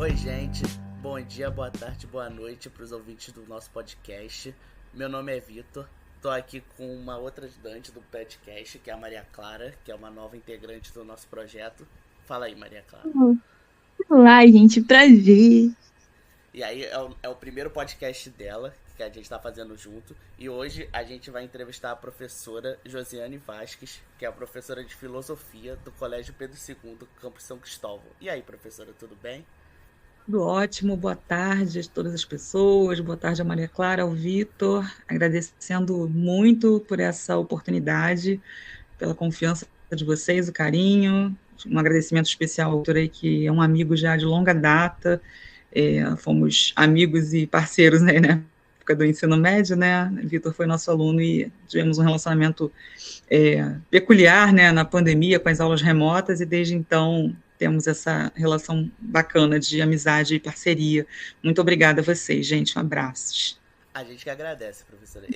Oi, gente. Bom dia, boa tarde, boa noite para os ouvintes do nosso podcast. Meu nome é Vitor. Tô aqui com uma outra ajudante do podcast, que é a Maria Clara, que é uma nova integrante do nosso projeto. Fala aí, Maria Clara. Olá, gente, prazer. E aí é o primeiro podcast dela, que a gente tá fazendo junto. E hoje a gente vai entrevistar a professora Josiane Vasques, que é a professora de filosofia do Colégio Pedro II, Campus São Cristóvão. E aí, professora, tudo bem? Tudo ótimo, boa tarde a todas as pessoas, boa tarde a Maria Clara, ao Vitor, agradecendo muito por essa oportunidade, pela confiança de vocês, o carinho, um agradecimento especial ao Vitor aí, que é um amigo já de longa data, fomos amigos e parceiros, né, na época do ensino médio, né, Vitor foi nosso aluno e tivemos um relacionamento peculiar, né, na pandemia, com as aulas remotas, e desde então temos essa relação bacana de amizade e parceria. Muito obrigada a vocês, gente. Um abraço. A gente que agradece, professora.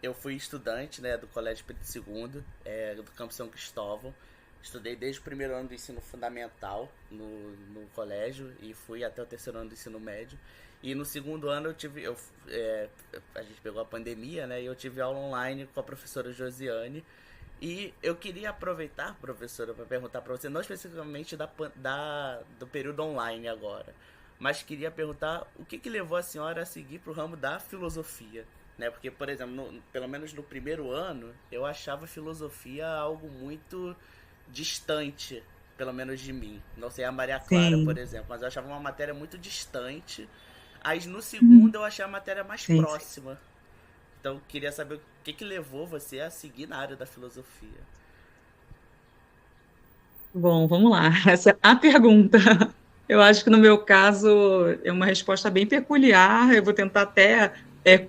Eu fui estudante, né, do Colégio Pedro II, do Campus São Cristóvão. Estudei desde o primeiro ano do ensino fundamental no colégio e fui até o terceiro ano do ensino médio. E no segundo ano a gente pegou a pandemia, né, e eu tive aula online com a professora Josiane. E eu queria aproveitar, professora, para perguntar para você, não especificamente do período online agora, mas queria perguntar o que levou a senhora a seguir para o ramo da filosofia, né? Porque, por exemplo, pelo menos no primeiro ano, eu achava a filosofia algo muito distante, pelo menos de mim. Não sei a Maria Clara, por Sim, exemplo, mas eu achava uma matéria muito distante. Aí no segundo eu achei a matéria mais sim, sim. próxima. Então eu queria saber o que levou você a seguir na área da filosofia. Bom, vamos lá. Essa é a pergunta. Eu acho que no meu caso é uma resposta bem peculiar. Eu vou tentar até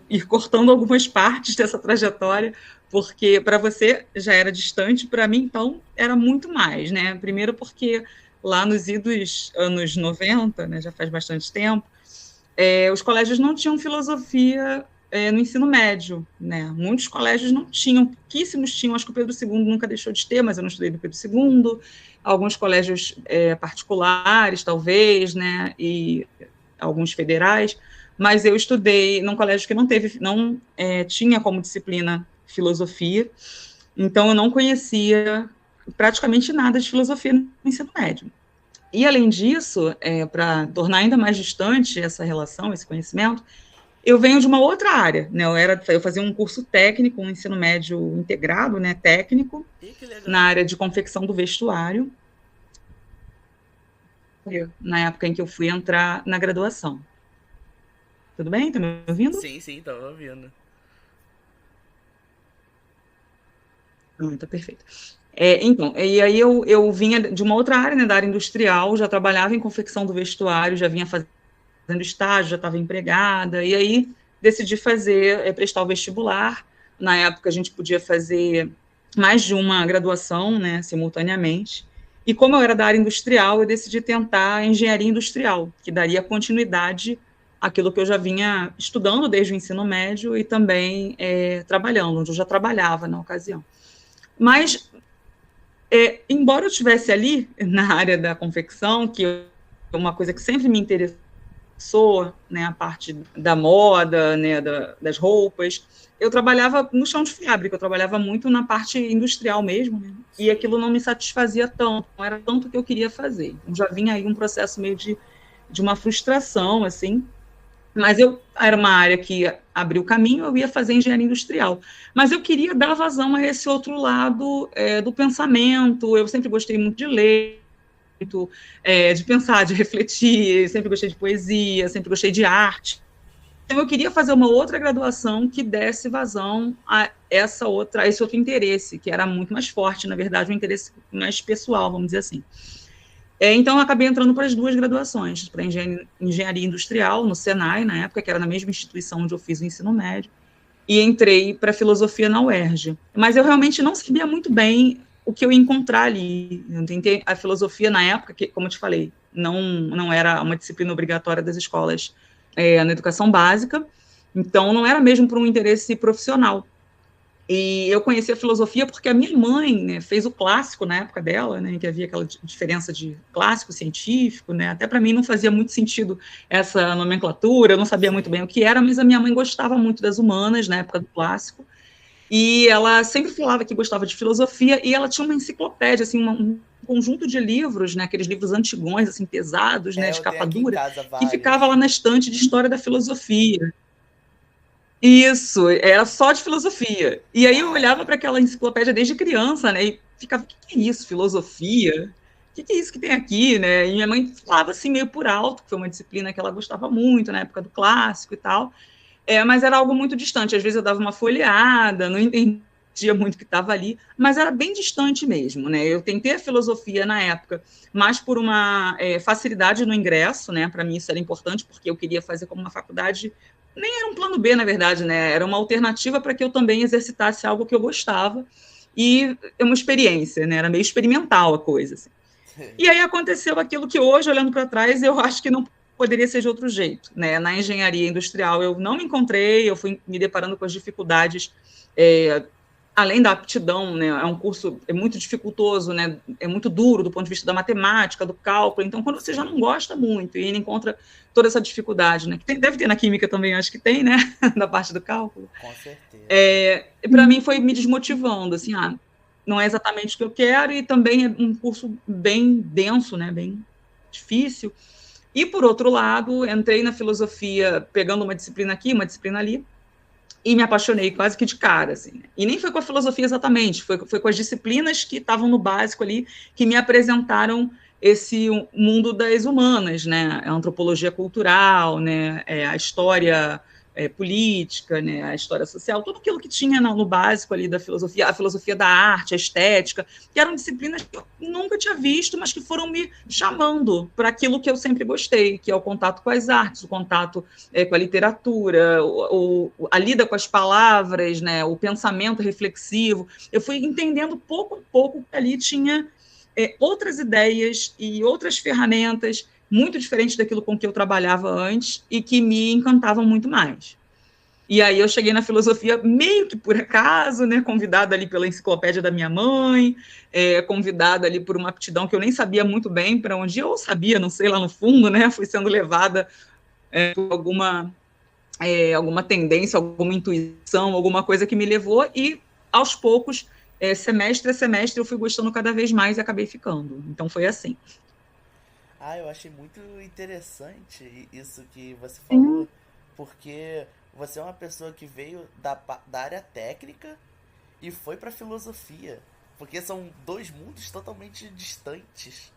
ir cortando algumas partes dessa trajetória, porque para você já era distante, para mim, então, era muito mais, né? Primeiro porque lá nos idos anos 90, né, já faz bastante tempo, os colégios não tinham filosofia no ensino médio, né? Muitos colégios não tinham, pouquíssimos tinham, acho que o Pedro II nunca deixou de ter, mas eu não estudei do Pedro II, alguns colégios particulares, talvez, né? E alguns federais, mas eu estudei num colégio que não tinha como disciplina filosofia, então eu não conhecia praticamente nada de filosofia no ensino médio. E, além disso, para tornar ainda mais distante essa relação, esse conhecimento, eu venho de uma outra área, né? Eu fazia um curso técnico, um ensino médio integrado, né, técnico, E que na legal. área de confecção do vestuário, na época em que eu fui entrar na graduação. Tudo bem? Está me ouvindo? Sim, sim, tava ouvindo. Tá perfeito. Então, e aí eu vinha de uma outra área, né, da área industrial, já trabalhava em confecção do vestuário, já vinha fazendo estágio, já estava empregada, e aí decidi prestar o vestibular. Na época a gente podia fazer mais de uma graduação, né, simultaneamente. E como eu era da área industrial, eu decidi tentar engenharia industrial, que daria continuidade àquilo que eu já vinha estudando desde o ensino médio e também trabalhando, onde eu já trabalhava na ocasião. Mas, embora eu estivesse ali na área da confecção, que é uma coisa que sempre me interessou, né, a parte da moda, né, das roupas, eu trabalhava no chão de fábrica, eu trabalhava muito na parte industrial mesmo, né, e Sim. aquilo não me satisfazia tanto, não era tanto o que eu queria fazer. Então, já vinha aí um processo meio de uma frustração, assim, mas eu era uma área que abriu caminho, eu ia fazer engenharia industrial. Mas eu queria dar vazão a esse outro lado do pensamento. Eu sempre gostei muito de ler, muito, de pensar, de refletir, sempre gostei de poesia, sempre gostei de arte. Então eu queria fazer uma outra graduação que desse vazão a esse outro interesse, que era muito mais forte, na verdade, um interesse mais pessoal, vamos dizer assim. Então, eu acabei entrando para as duas graduações, para engenharia industrial, no Senai, na época, que era na mesma instituição onde eu fiz o ensino médio, e entrei para filosofia na UERJ. Mas eu realmente não sabia muito bem o que eu ia encontrar ali. Eu tentei a filosofia na época, que, como eu te falei, não era uma disciplina obrigatória das escolas na educação básica, então não era mesmo por um interesse profissional. E eu conheci a filosofia porque a minha mãe, né, fez o clássico na época dela, né, que havia aquela diferença de clássico científico, né, até para mim não fazia muito sentido essa nomenclatura, eu não sabia muito bem o que era, mas a minha mãe gostava muito das humanas na época do clássico, e ela sempre falava que gostava de filosofia, e ela tinha uma enciclopédia, assim, um conjunto de livros, né, aqueles livros antigões, assim, pesados, né, de Eu tenho capa aqui em dura, casa que ficava vários. lá na estante de história da filosofia. Isso, era só de filosofia. E aí eu olhava para Caraca. aquela enciclopédia desde criança, né? E ficava, o que é isso, filosofia? O que é isso que tem aqui, né? E minha mãe falava assim, meio por alto, que foi uma disciplina que ela gostava muito na época do clássico e tal. Mas era algo muito distante. Às vezes eu dava uma folheada, não entendia muito o que estava ali, mas era bem distante mesmo, né? Eu tentei a filosofia na época, mas por uma facilidade no ingresso, né? Para mim isso era importante, porque eu queria fazer como uma faculdade, nem era um plano B, na verdade, né? Era uma alternativa para que eu também exercitasse algo que eu gostava e é uma experiência, né? Era meio experimental a coisa. Assim. E aí aconteceu aquilo que hoje, olhando para trás, eu acho que não poderia ser de outro jeito. Né? Na engenharia industrial eu não me encontrei, eu fui me deparando com as dificuldades, além da aptidão, né? É um curso muito dificultoso, né? É muito duro do ponto de vista da matemática, do cálculo, então quando você já não gosta muito e encontra toda essa dificuldade, né? Que deve ter na química também, acho que tem, né? Da parte do cálculo. Com certeza. Para mim foi me desmotivando, assim, não é exatamente o que eu quero e também é um curso bem denso, né? Bem difícil. E, por outro lado, entrei na filosofia pegando uma disciplina aqui, uma disciplina ali, e me apaixonei quase que de cara, assim. E nem foi com a filosofia exatamente, foi com as disciplinas que estavam no básico ali, que me apresentaram esse mundo das humanas, né? A antropologia cultural, né? A história política, né? A história social, tudo aquilo que tinha no básico ali da filosofia, a filosofia da arte, a estética, que eram disciplinas que eu nunca tinha visto, mas que foram me chamando para aquilo que eu sempre gostei, que é o contato com as artes, o contato com a literatura, a lida com as palavras, né? O pensamento reflexivo. Eu fui entendendo pouco a pouco que ali tinha outras ideias e outras ferramentas muito diferentes daquilo com que eu trabalhava antes e que me encantavam muito mais. E aí eu cheguei na filosofia meio que por acaso, né, convidada ali pela enciclopédia da minha mãe, convidada ali por uma aptidão que eu nem sabia muito bem para onde eu sabia, não sei, lá no fundo, né, fui sendo levada por alguma tendência, alguma intuição, alguma coisa que me levou e aos poucos, semestre a semestre, eu fui gostando cada vez mais e acabei ficando. Então foi assim. Eu achei muito interessante isso que você Sim, falou, porque você é uma pessoa que veio da área técnica e foi pra filosofia, porque são dois mundos totalmente distantes.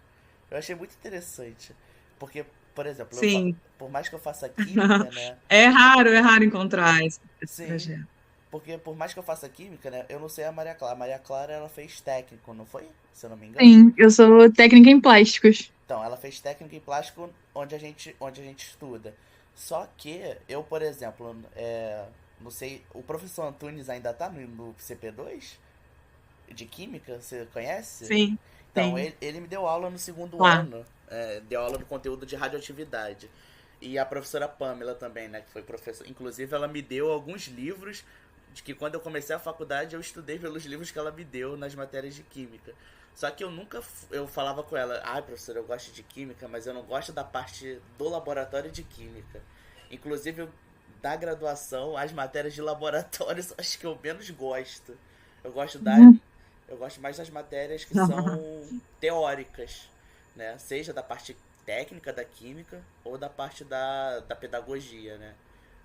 Eu achei muito interessante, porque, por exemplo, Sim. por mais que eu faça química, né? É raro encontrar esse Sim, projeto. porque por mais que eu faça química, né? Eu não sei a Maria Clara. A Maria Clara, ela fez técnico, não foi? Se eu não me engano. sim, eu sou técnica em plásticos. Então, ela fez técnico em plástico onde a gente estuda. Só que eu, por exemplo, não sei, o professor Antunes ainda tá no CP2 de química, você conhece? Sim, Então, sim. ele me deu aula no segundo Claro. ano, deu aula do conteúdo de radioatividade. E a professora Pamela também, né, que foi professora. Inclusive, ela me deu alguns livros de que quando eu comecei a faculdade eu estudei pelos livros que ela me deu nas matérias de química. Só que eu nunca. Eu falava com ela, professora, eu gosto de química, mas eu não gosto da parte do laboratório de química. Inclusive, da graduação, as matérias de laboratório são as que eu menos gosto. Eu gosto da. Eu gosto mais das matérias que são teóricas, né? Seja da parte técnica da química ou da parte da pedagogia, né?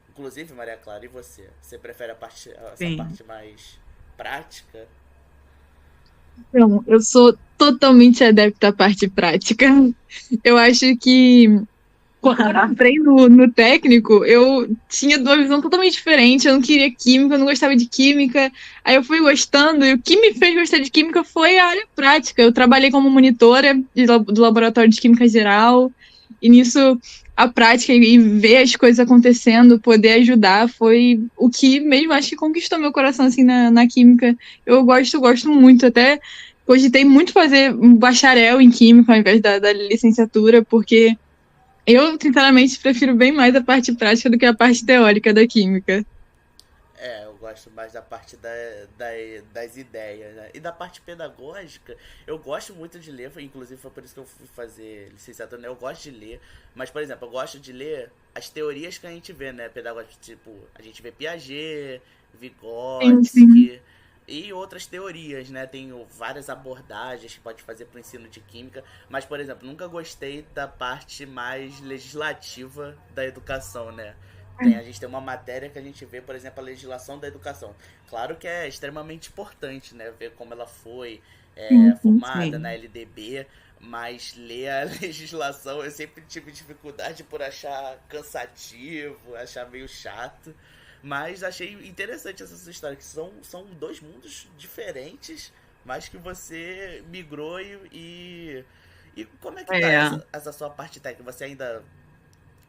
Inclusive, Maria Clara, e você? Você prefere essa Sim. parte mais prática? Então, eu sou totalmente adepta à parte prática. Eu acho que quando eu entrei no técnico, eu tinha uma visão totalmente diferente. Eu não queria química, eu não gostava de química. Aí eu fui gostando, e o que me fez gostar de química foi a área prática. Eu trabalhei como monitora do laboratório de química geral, e nisso a prática e ver as coisas acontecendo, poder ajudar, foi o que mesmo acho que conquistou meu coração assim na química. Eu gosto muito, até cogitei muito fazer um bacharel em química ao invés da licenciatura, porque eu, sinceramente, prefiro bem mais a parte prática do que a parte teórica da química. gosto mais da parte das ideias, né? E da parte pedagógica, eu gosto muito de ler, inclusive foi por isso que eu fui fazer licenciatura, né? Eu gosto de ler, mas, por exemplo, eu gosto de ler as teorias que a gente vê, né? Pedagógicas, tipo, a gente vê Piaget, Sim, sim. Vygotsky e outras teorias, né? Tem várias abordagens que pode fazer para o ensino de química, mas, por exemplo, nunca gostei da parte mais legislativa da educação, né? A gente tem uma matéria que a gente vê, por exemplo, a legislação da educação. Claro que é extremamente importante, né? Ver como ela foi Sim, sim, formada na Sim. LDB, mas ler a legislação eu sempre tive dificuldade por achar cansativo, achar meio chato. Mas achei interessante essa sua história, que são dois mundos diferentes, mas que você migrou e como é que tá É. essa sua parte técnica? Você ainda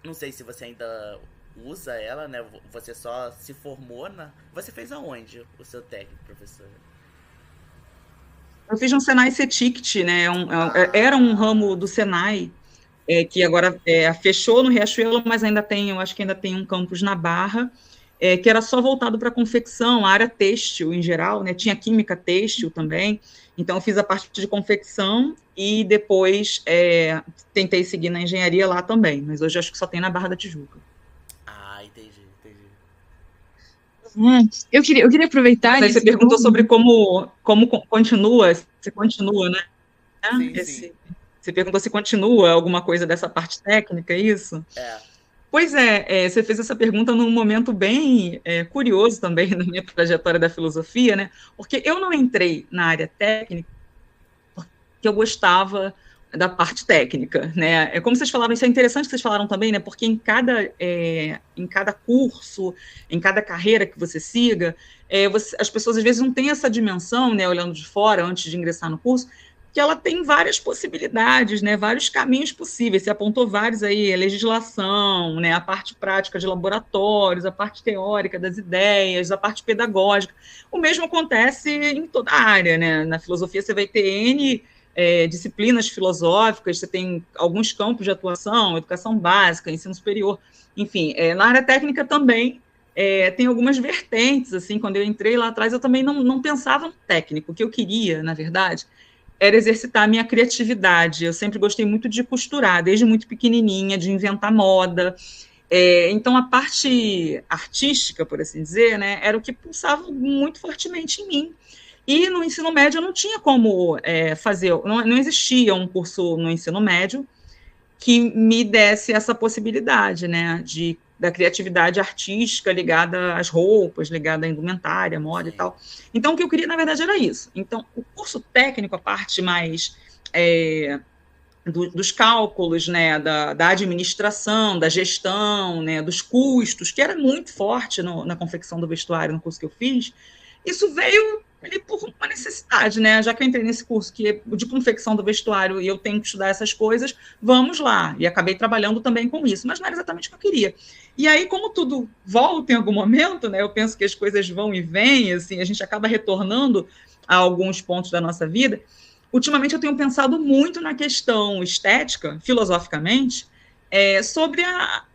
não sei se você ainda usa ela, né? Você só se formou na. Você fez aonde o seu técnico, professora? Eu fiz um Senai CETICT, né? Era um ramo Ah, do Senai, que agora fechou no Riachuelo, mas ainda tem, eu acho que ainda tem um campus na Barra, que era só voltado para confecção, a área têxtil em geral, né? Tinha química têxtil também. Então, eu fiz a parte de confecção e depois tentei seguir na engenharia lá também, mas hoje acho que só tem na Barra da Tijuca. entendi, entendi. Ah, eu queria aproveitar Mas aí você esse perguntou sobre turno. como continua, se continua, né? Sim, sim. Esse, você perguntou se continua alguma coisa dessa parte técnica, é isso? É. Pois você fez essa pergunta num momento bem curioso também na minha trajetória da filosofia, né? Porque eu não entrei na área técnica porque eu gostava da parte técnica, né? É como vocês falaram, isso é interessante que vocês falaram também, né? Porque em cada curso, em cada carreira que você siga, as pessoas às vezes não têm essa dimensão, né? Olhando de fora antes de ingressar no curso, que ela tem várias possibilidades, né? Vários caminhos possíveis. Você apontou vários aí, a legislação, né? A parte prática de laboratórios, a parte teórica das ideias, a parte pedagógica. O mesmo acontece em toda a área, né? Na filosofia você vai ter N disciplinas filosóficas, você tem alguns campos de atuação, educação básica, ensino superior, enfim, na área técnica também tem algumas vertentes, assim, quando eu entrei lá atrás, eu também não pensava no técnico, o que eu queria, na verdade, era exercitar a minha criatividade, eu sempre gostei muito de costurar, desde muito pequenininha, de inventar moda, então a parte artística, por assim dizer, né, era o que pulsava muito fortemente em mim, e no ensino médio eu não tinha como fazer, não existia um curso no ensino médio que me desse essa possibilidade, né, da criatividade artística ligada às roupas, ligada à indumentária, moda e Sim. tal. Então, o que eu queria, na verdade, era isso. Então, o curso técnico, a parte mais é, dos cálculos, né, da administração, da gestão, né, dos custos, que era muito forte na confecção do vestuário no curso que eu fiz, isso veio ali por uma necessidade, né? Já que eu entrei nesse curso que é de confecção do vestuário e eu tenho que estudar essas coisas, vamos lá. E acabei trabalhando também com isso, mas não era exatamente o que eu queria. E aí, como tudo volta em algum momento, né? Eu penso que as coisas vão e vêm, assim, a gente acaba retornando a alguns pontos da nossa vida. Ultimamente eu tenho pensado muito na questão estética, filosoficamente, sobre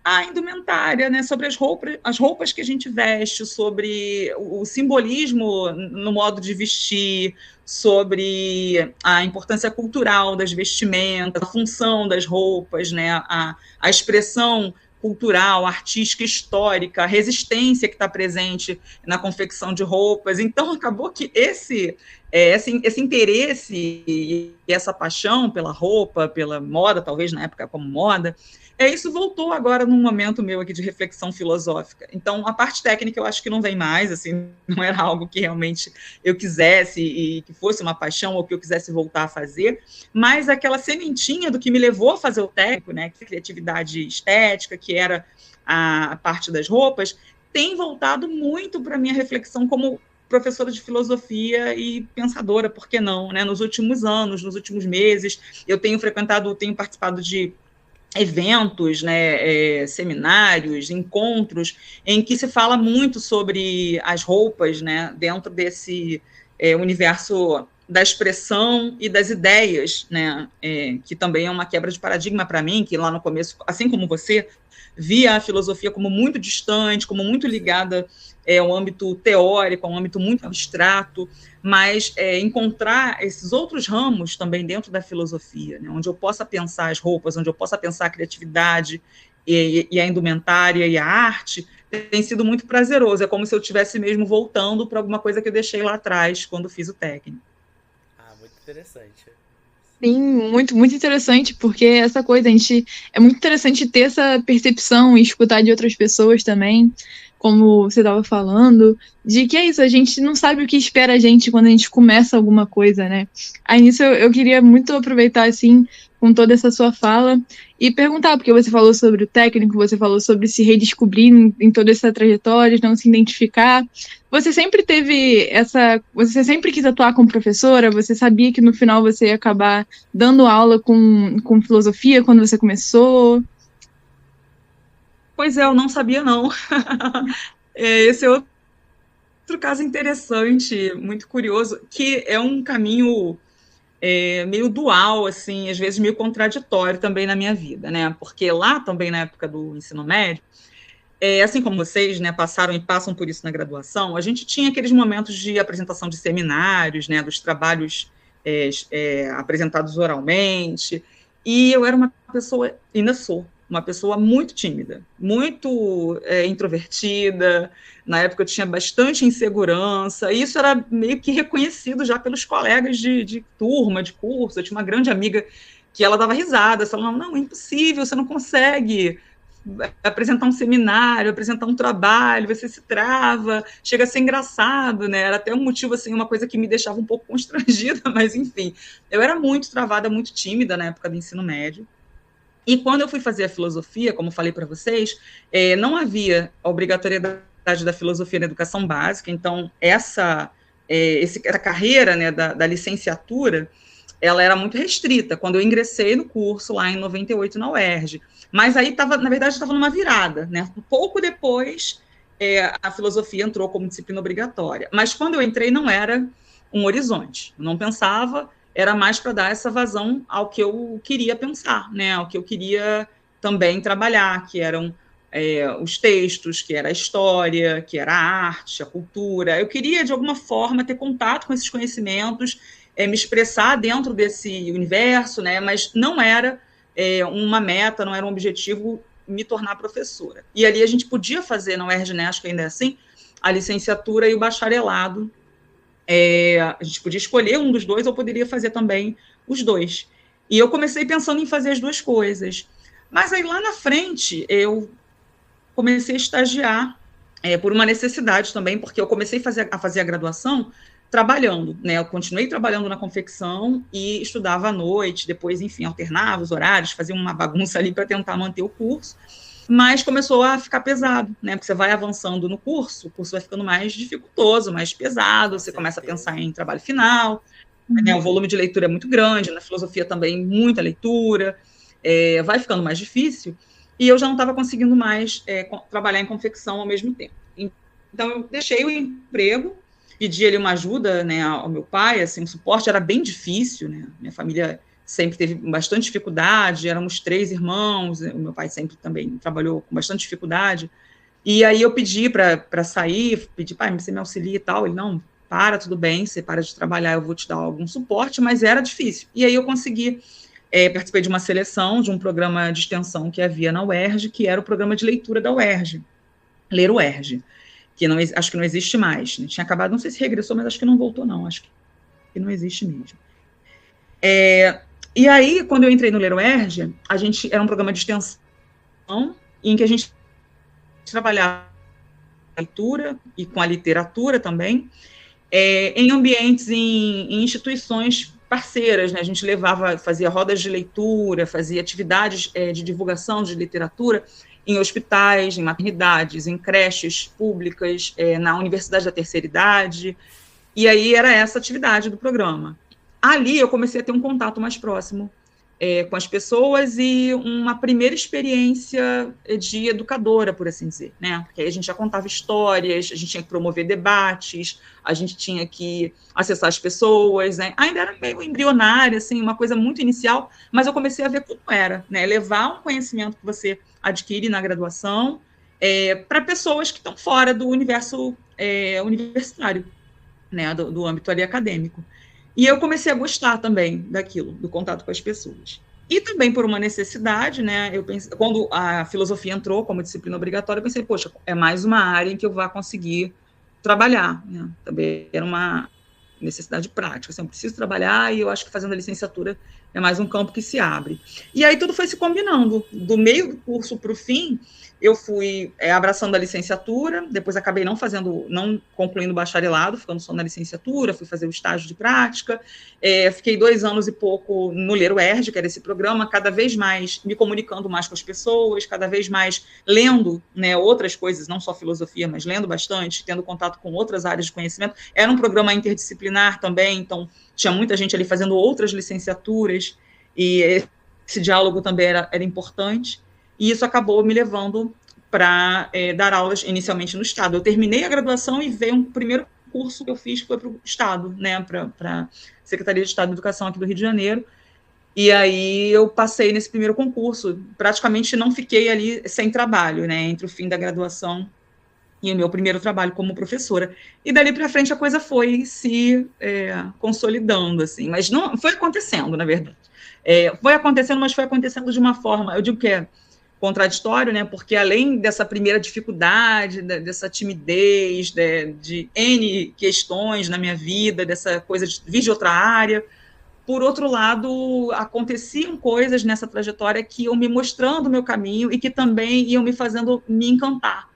a indumentária, né? Sobre as roupas que a gente veste, sobre o simbolismo no modo de vestir, sobre a importância cultural das vestimentas, a função das roupas, né? A expressão cultural, artística, histórica, a resistência que está presente na confecção de roupas. Então, acabou que esse interesse e essa paixão pela roupa, pela moda, talvez na época como moda, isso voltou agora num momento meu aqui de reflexão filosófica. Então, a parte técnica eu acho que não vem mais, assim, não era algo que realmente eu quisesse e que fosse uma paixão ou que eu quisesse voltar a fazer, mas aquela sementinha do que me levou a fazer o técnico, né, que é a criatividade estética, que era a parte das roupas, tem voltado muito para a minha reflexão como professora de filosofia e pensadora, por que não, né? Nos últimos anos, nos últimos meses, eu tenho participado de eventos, né, seminários, encontros, em que se fala muito sobre as roupas, né, dentro desse universo da expressão e das ideias, né, que também é uma quebra de paradigma para mim, que lá no começo, assim como você, via a filosofia como muito distante, como muito ligada ao âmbito teórico, a um âmbito muito abstrato, mas encontrar esses outros ramos também dentro da filosofia, né, onde eu possa pensar as roupas, onde eu possa pensar a criatividade e a indumentária e a arte, tem sido muito prazeroso. É como se eu estivesse mesmo voltando para alguma coisa que eu deixei lá atrás quando fiz o técnico. Ah, muito interessante. Sim, muito, muito interessante, porque essa coisa, é muito interessante ter essa percepção e escutar de outras pessoas também, como você estava falando, de que é isso, a gente não sabe o que espera a gente quando a gente começa alguma coisa, né? Aí nisso eu queria muito aproveitar, assim, com toda essa sua fala e perguntar, porque você falou sobre o técnico, você falou sobre se redescobrir em toda essa trajetória, não se identificar. Você sempre teve você sempre quis atuar como professora? Você sabia que no final você ia acabar dando aula com filosofia quando você começou? Pois é, eu não sabia, não. Esse é outro caso interessante, muito curioso, que é um caminho meio dual, assim, às vezes meio contraditório também na minha vida, né? Porque lá também, na época do ensino médio, assim como vocês, né, passaram e passam por isso na graduação, a gente tinha aqueles momentos de apresentação de seminários, né, dos trabalhos apresentados oralmente, e eu era uma pessoa, ainda sou, uma pessoa muito tímida, muito introvertida. Na época eu tinha bastante insegurança, e isso era meio que reconhecido já pelos colegas de turma, de curso. Eu tinha uma grande amiga que ela dava risada, ela falava, não, é impossível, você não consegue apresentar um seminário, apresentar um trabalho, você se trava, chega a ser engraçado, né? Era até um motivo, assim, uma coisa que me deixava um pouco constrangida, mas enfim, eu era muito travada, muito tímida na época do ensino médio. E quando eu fui fazer a filosofia, como falei para vocês, não havia a obrigatoriedade da filosofia na educação básica, então essa carreira, né, da licenciatura, ela era muito restrita, quando eu ingressei no curso lá em 98 na UERJ. Mas aí, na verdade, estava numa virada, né? Um pouco depois, a filosofia entrou como disciplina obrigatória. Mas quando eu entrei, não era um horizonte. Eu não pensava, era mais para dar essa vazão ao que eu queria pensar, né? Ao que eu queria também trabalhar, que eram os textos, que era a história, que era a arte, a cultura. Eu queria, de alguma forma, ter contato com esses conhecimentos, me expressar dentro desse universo, né? Mas não era uma meta, não era um objetivo me tornar professora. E ali a gente podia fazer, na UERJ, né, acho que ainda é assim, a licenciatura e o bacharelado. A gente podia escolher um dos dois, ou poderia fazer também os dois. E eu comecei pensando em fazer as duas coisas. Mas aí, lá na frente, eu comecei a estagiar, por uma necessidade também, porque eu comecei a fazer a graduação trabalhando, né? Eu continuei trabalhando na confecção e estudava à noite, depois, enfim, alternava os horários, fazia uma bagunça ali para tentar manter o curso, mas começou a ficar pesado, né? Porque você vai avançando no curso, o curso vai ficando mais dificultoso, mais pesado, você começa a pensar em trabalho final, né? O volume de leitura é muito grande, na filosofia também, muita leitura, vai ficando mais difícil, e eu já não estava conseguindo mais trabalhar em confecção ao mesmo tempo. Então, eu deixei o emprego, pedi ele uma ajuda, né, ao meu pai, assim, o suporte era bem difícil, né, minha família sempre teve bastante dificuldade, éramos 3 irmãos, o meu pai sempre também trabalhou com bastante dificuldade, e aí eu pedi para sair, pedi, pai, você me auxilia e tal, ele, não, tudo bem, você para de trabalhar, eu vou te dar algum suporte, mas era difícil, e aí eu consegui, participei de uma seleção, de um programa de extensão que havia na UERJ, que era o programa de leitura da UERJ, Ler UERJ, que não, acho que não existe mais, né? Tinha acabado, não sei se regressou, mas acho que não voltou, não, acho que não existe mesmo. E aí, quando eu entrei no Ler UERJ, era um programa de extensão em que a gente trabalhava com a leitura e com a literatura também, em ambientes, em instituições parceiras, né? A gente fazia rodas de leitura, fazia atividades de divulgação de literatura em hospitais, em maternidades, em creches públicas, na Universidade da Terceira Idade, e aí era essa atividade do programa. Ali eu comecei a ter um contato mais próximo com as pessoas e uma primeira experiência de educadora, por assim dizer, né? Porque aí a gente já contava histórias, a gente tinha que promover debates, a gente tinha que acessar as pessoas, né? Ainda era meio embrionária, assim, uma coisa muito inicial, mas eu comecei a ver como era, né? Levar um conhecimento que você adquire na graduação para pessoas que estão fora do universo universitário, né? Do âmbito ali acadêmico. E eu comecei a gostar também daquilo, do contato com as pessoas. E também por uma necessidade, né? Eu pensei, quando a filosofia entrou como disciplina obrigatória, eu pensei, poxa, é mais uma área em que eu vá conseguir trabalhar, né? Também era uma necessidade prática, assim, eu preciso trabalhar e eu acho que fazendo a licenciatura é mais um campo que se abre. E aí tudo foi se combinando, do meio do curso para o fim, eu fui abraçando a licenciatura, depois acabei não concluindo o bacharelado, ficando só na licenciatura, fui fazer o estágio de prática, fiquei 2 anos e pouco no Ler UERJ, que era esse programa, cada vez mais me comunicando mais com as pessoas, cada vez mais lendo, né, outras coisas, não só filosofia, mas lendo bastante, tendo contato com outras áreas de conhecimento. Era um programa interdisciplinar também, então tinha muita gente ali fazendo outras licenciaturas, e esse diálogo também era importante. E isso acabou me levando para dar aulas inicialmente no Estado. Eu terminei a graduação e veio um primeiro curso que eu fiz, que foi para o Estado, né, para a Secretaria de Estado de Educação aqui do Rio de Janeiro. E aí eu passei nesse primeiro concurso. Praticamente não fiquei ali sem trabalho, né, entre o fim da graduação e o meu primeiro trabalho como professora. E dali para frente a coisa foi se consolidando, assim. Mas não foi acontecendo, na verdade. Foi acontecendo, mas foi acontecendo de uma forma, eu digo que é contraditório, né? Porque além dessa primeira dificuldade, dessa timidez, de N questões na minha vida, dessa coisa de vir de outra área, por outro lado, aconteciam coisas nessa trajetória que iam me mostrando o meu caminho e que também iam me fazendo me encantar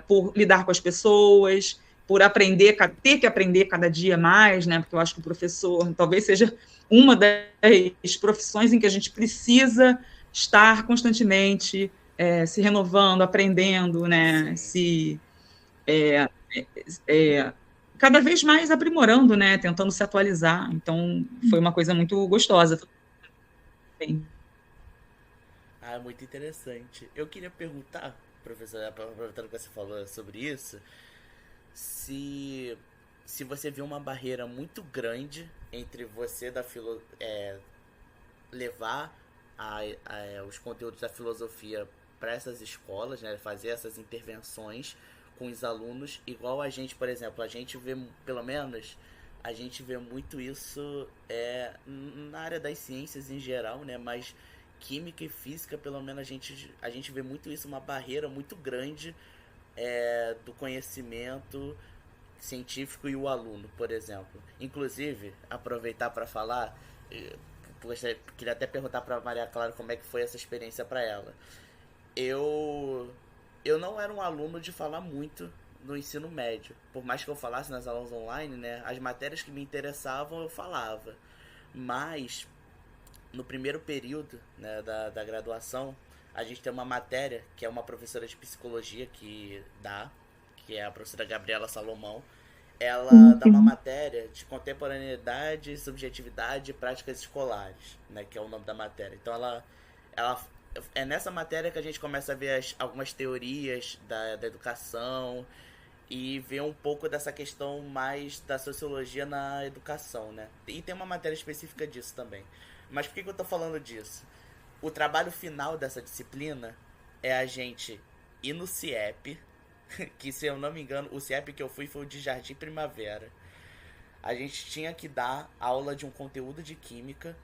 por lidar com as pessoas, por aprender, ter que aprender cada dia mais, né? Porque eu acho que o professor talvez seja uma das profissões em que a gente precisa estar constantemente se renovando, aprendendo, né? Se cada vez mais aprimorando, né? Tentando se atualizar. Então, foi uma coisa muito gostosa. Ah, muito interessante. Eu queria perguntar, professora, aproveitando que você falou sobre isso, se se você viu uma barreira muito grande entre você levar os conteúdos da filosofia para essas escolas, né, fazer essas intervenções com os alunos, igual a gente, por exemplo, a gente vê, pelo menos, a gente vê muito isso na área das ciências em geral, né, mas química e física, pelo menos a gente vê muito isso, uma barreira muito grande do conhecimento científico e o aluno, por exemplo. Inclusive, aproveitar para falar, queria até perguntar para Maria Clara como é que foi essa experiência para ela. Eu eu não era um aluno de falar muito no ensino médio. Por mais que eu falasse nas aulas online, né, as matérias que me interessavam eu falava. Mas no primeiro período, né, da graduação, a gente tem uma matéria que é uma professora de psicologia que é a professora Gabriela Salomão. Ela dá uma matéria de contemporaneidade, subjetividade e práticas escolares, né, que é o nome da matéria. Então ela é nessa matéria que a gente começa a ver algumas teorias da educação e ver um pouco dessa questão mais da sociologia na educação, né? E tem uma matéria específica disso também. Mas por que eu tô falando disso? O trabalho final dessa disciplina é a gente ir no CIEP, que se eu não me engano, o CIEP que eu fui foi o de Jardim Primavera. A gente tinha que dar aula de um conteúdo de química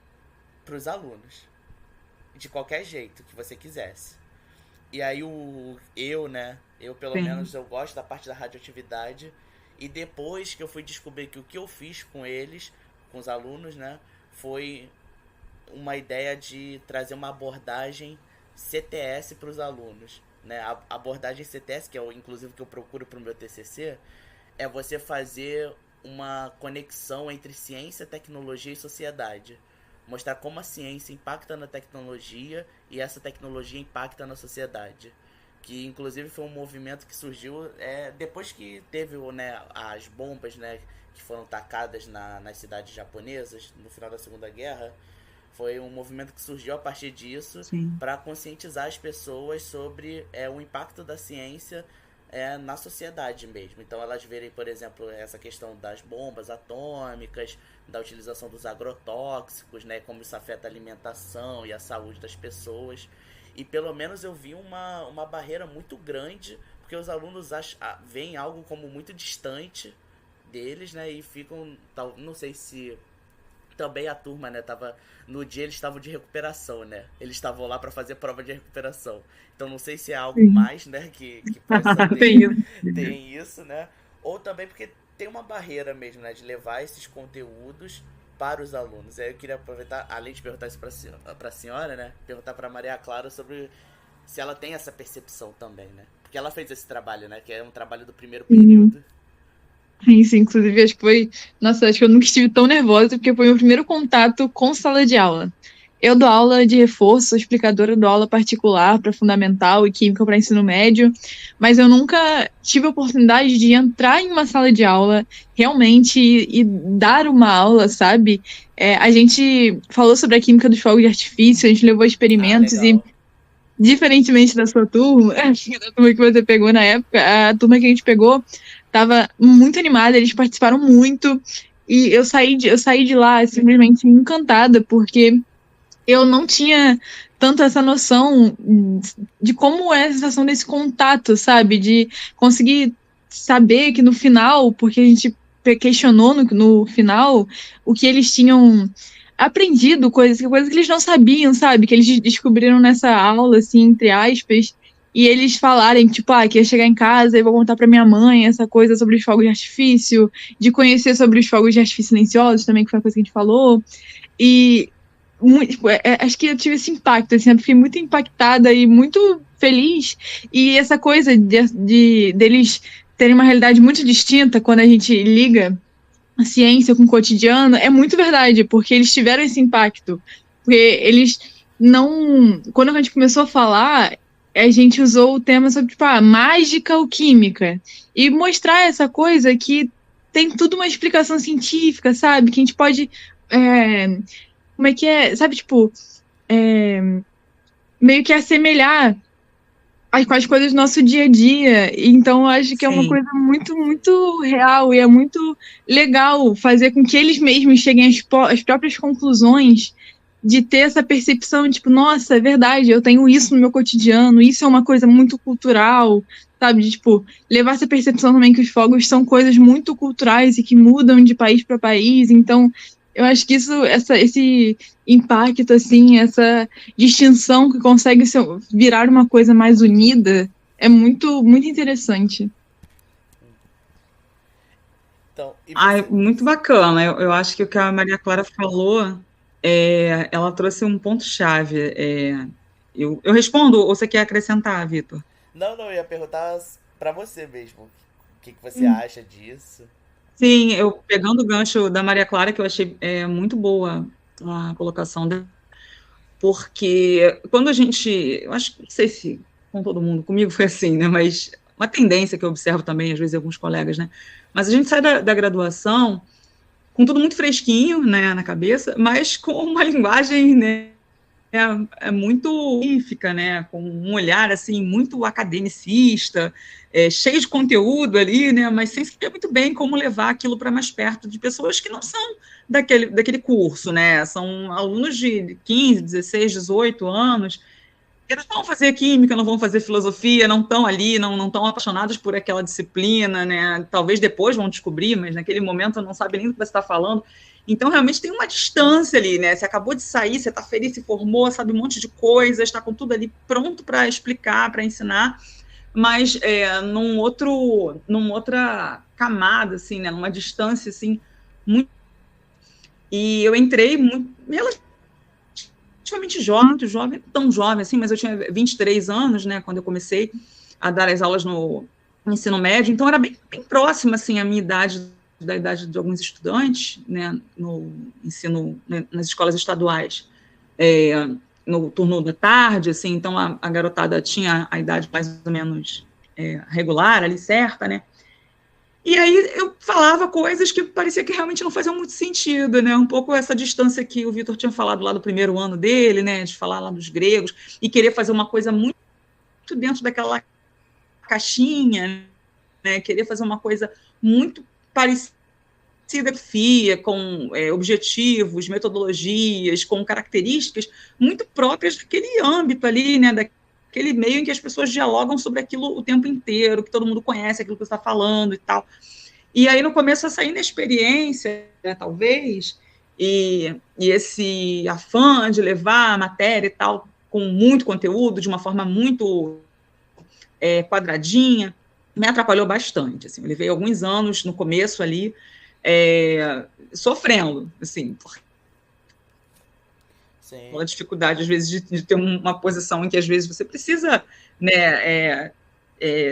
para os alunos, de qualquer jeito que você quisesse. E aí eu pelo menos eu gosto da parte da radioatividade, e depois que eu fui descobrir que o que eu fiz com eles, com os alunos, né, foi uma ideia de trazer uma abordagem CTS para os alunos, né? A abordagem CTS, que é inclusive que eu procuro para o meu TCC, é você fazer uma conexão entre ciência, tecnologia e sociedade. Mostrar como a ciência impacta na tecnologia e essa tecnologia impacta na sociedade. Que inclusive foi um movimento que surgiu depois que teve, né, as bombas, né, que foram tacadas nas cidades japonesas no final da Segunda Guerra. Foi um movimento que surgiu a partir disso Sim. para conscientizar as pessoas sobre o impacto da ciência na sociedade mesmo. Então elas verem, por exemplo, essa questão das bombas atômicas, da utilização dos agrotóxicos, né, como isso afeta a alimentação e a saúde das pessoas. E pelo menos eu vi uma barreira muito grande, porque os alunos veem algo como muito distante deles, né, e ficam, não sei se também a turma, né, no dia eles estavam de recuperação, né, eles estavam lá para fazer prova de recuperação, então não sei se é algo mais, né, que possa tem isso, né, ou também porque tem uma barreira mesmo, né, de levar esses conteúdos para os alunos. Aí eu queria aproveitar, além de perguntar isso para a senhora, né, perguntar para a Maria Clara sobre se ela tem essa percepção também, né, porque ela fez esse trabalho, né, que é um trabalho do primeiro período. Isso, inclusive, acho que foi... Nossa, acho que eu nunca estive tão nervosa, porque foi o meu primeiro contato com sala de aula. Eu dou aula de reforço, sou explicadora, dou aula particular para fundamental e química para ensino médio, mas eu nunca tive a oportunidade de entrar em uma sala de aula realmente e dar uma aula, sabe? A gente falou sobre a química dos fogos de artifício, a gente levou experimentos e, diferentemente da sua turma, da turma que você pegou na época, a turma que a gente pegou estava muito animada, eles participaram muito, e eu saí de lá simplesmente encantada, porque eu não tinha tanto essa noção de como é a sensação desse contato, sabe? De conseguir saber que no final, porque a gente questionou no final o que eles tinham aprendido, coisas que eles não sabiam, sabe? Que eles descobriram nessa aula, assim, entre aspas, e eles falarem, tipo, que ia chegar em casa e vou contar pra minha mãe essa coisa sobre os fogos de artifício, de conhecer sobre os fogos de artifício silenciosos também, que foi a coisa que a gente falou, e acho que eu tive esse impacto, assim, eu fiquei muito impactada e muito feliz, e essa coisa deles terem uma realidade muito distinta quando a gente liga a ciência com o cotidiano, é muito verdade, porque eles tiveram esse impacto, porque eles não... Quando a gente começou a falar, a gente usou o tema sobre, tipo, mágica ou química, e mostrar essa coisa que tem tudo uma explicação científica, sabe, que a gente pode... como é que é, sabe, tipo, meio que assemelhar com as coisas do nosso dia a dia. Então, eu acho que é uma coisa muito, muito real e é muito legal fazer com que eles mesmos cheguem às próprias conclusões de ter essa percepção, tipo, nossa, é verdade, eu tenho isso no meu cotidiano, isso é uma coisa muito cultural, sabe, de, tipo, levar essa percepção também que os fogos são coisas muito culturais e que mudam de país para país. Então, eu acho que esse impacto, assim, essa distinção que consegue virar uma coisa mais unida é muito, muito interessante. Então, muito bacana. Eu acho que o que a Maria Clara falou, ela trouxe um ponto-chave. Eu respondo ou você quer acrescentar, Vitor? Não, eu ia perguntar para você mesmo. O que você acha disso? Sim, eu pegando o gancho da Maria Clara, que eu achei muito boa a colocação dela, porque quando a gente, eu acho que não sei se com todo mundo, comigo foi assim, né, mas uma tendência que eu observo também, às vezes, em alguns colegas, né, mas a gente sai da graduação com tudo muito fresquinho, né, na cabeça, mas com uma linguagem, né, muito científica, né, com um olhar, assim, muito academicista, cheio de conteúdo ali, né, mas sem saber muito bem como levar aquilo para mais perto de pessoas que não são daquele curso, né, são alunos de 15, 16, 18 anos, que não vão fazer química, não vão fazer filosofia, não estão ali, não estão apaixonados por aquela disciplina, né, talvez depois vão descobrir, mas naquele momento não sabem nem do que você está falando. Então, realmente, tem uma distância ali, né? Você acabou de sair, você está feliz, se formou, sabe um monte de coisas, está com tudo ali pronto para explicar, para ensinar, mas numa outra camada, assim, né? Numa distância, assim, muito... E eu entrei relativamente jovem, muito jovem, tão jovem assim, mas eu tinha 23 anos, né? Quando eu comecei a dar as aulas no ensino médio, então era bem, bem próxima, assim, à minha idade, da idade de alguns estudantes, né, no ensino, né, nas escolas estaduais, no turno da tarde, assim, então a garotada tinha a idade mais ou menos regular, ali certa, né, E aí eu falava coisas que parecia que realmente não faziam muito sentido, né? Um pouco essa distância que o Vitor tinha falado lá do primeiro ano dele, né? De falar lá dos gregos, e querer fazer uma coisa muito dentro daquela caixinha, né? Querer fazer uma coisa muito parecida com objetivos, metodologias, com características muito próprias daquele âmbito ali, né? Daquele meio em que as pessoas dialogam sobre aquilo o tempo inteiro, que todo mundo conhece aquilo que você está falando e tal. E aí, no começo, essa inexperiência, né, talvez, e esse afã de levar a matéria e tal, com muito conteúdo, de uma forma muito quadradinha, me atrapalhou bastante. Assim, eu levei alguns anos no começo ali, sofrendo, assim, pela dificuldade, às vezes, de ter uma posição em que, às vezes, você precisa, né,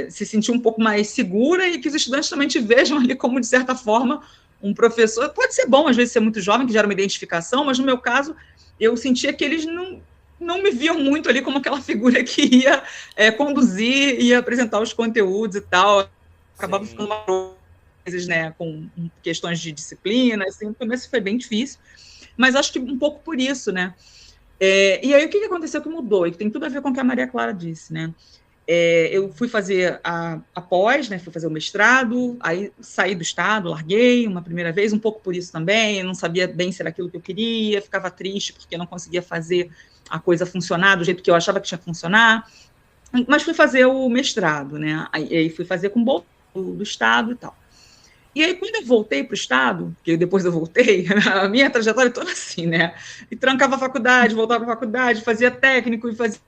se sentir um pouco mais segura e que os estudantes também te vejam ali como, de certa forma, um professor. Pode ser bom, às vezes, ser muito jovem, que gera uma identificação, mas, no meu caso, eu sentia que eles não me viam muito ali como aquela figura que ia conduzir, ia apresentar os conteúdos e tal. Acabava ficando uma coisas, né, com questões de disciplina, assim, no começo foi bem difícil, mas acho que um pouco por isso, né? E aí o que aconteceu que mudou? E que tem tudo a ver com o que a Maria Clara disse, né? Eu fui fazer a pós, né, fui fazer o mestrado, aí saí do estado, larguei uma primeira vez, um pouco por isso também, eu não sabia bem se era aquilo que eu queria, ficava triste porque não conseguia fazer a coisa funcionar do jeito que eu achava que tinha que funcionar, mas fui fazer o mestrado, né, aí fui fazer com bolsa do estado e tal. E aí, quando eu voltei para o estado, que depois eu voltei, a minha trajetória toda assim, né, e trancava a faculdade, voltava para a faculdade, fazia técnico e fazia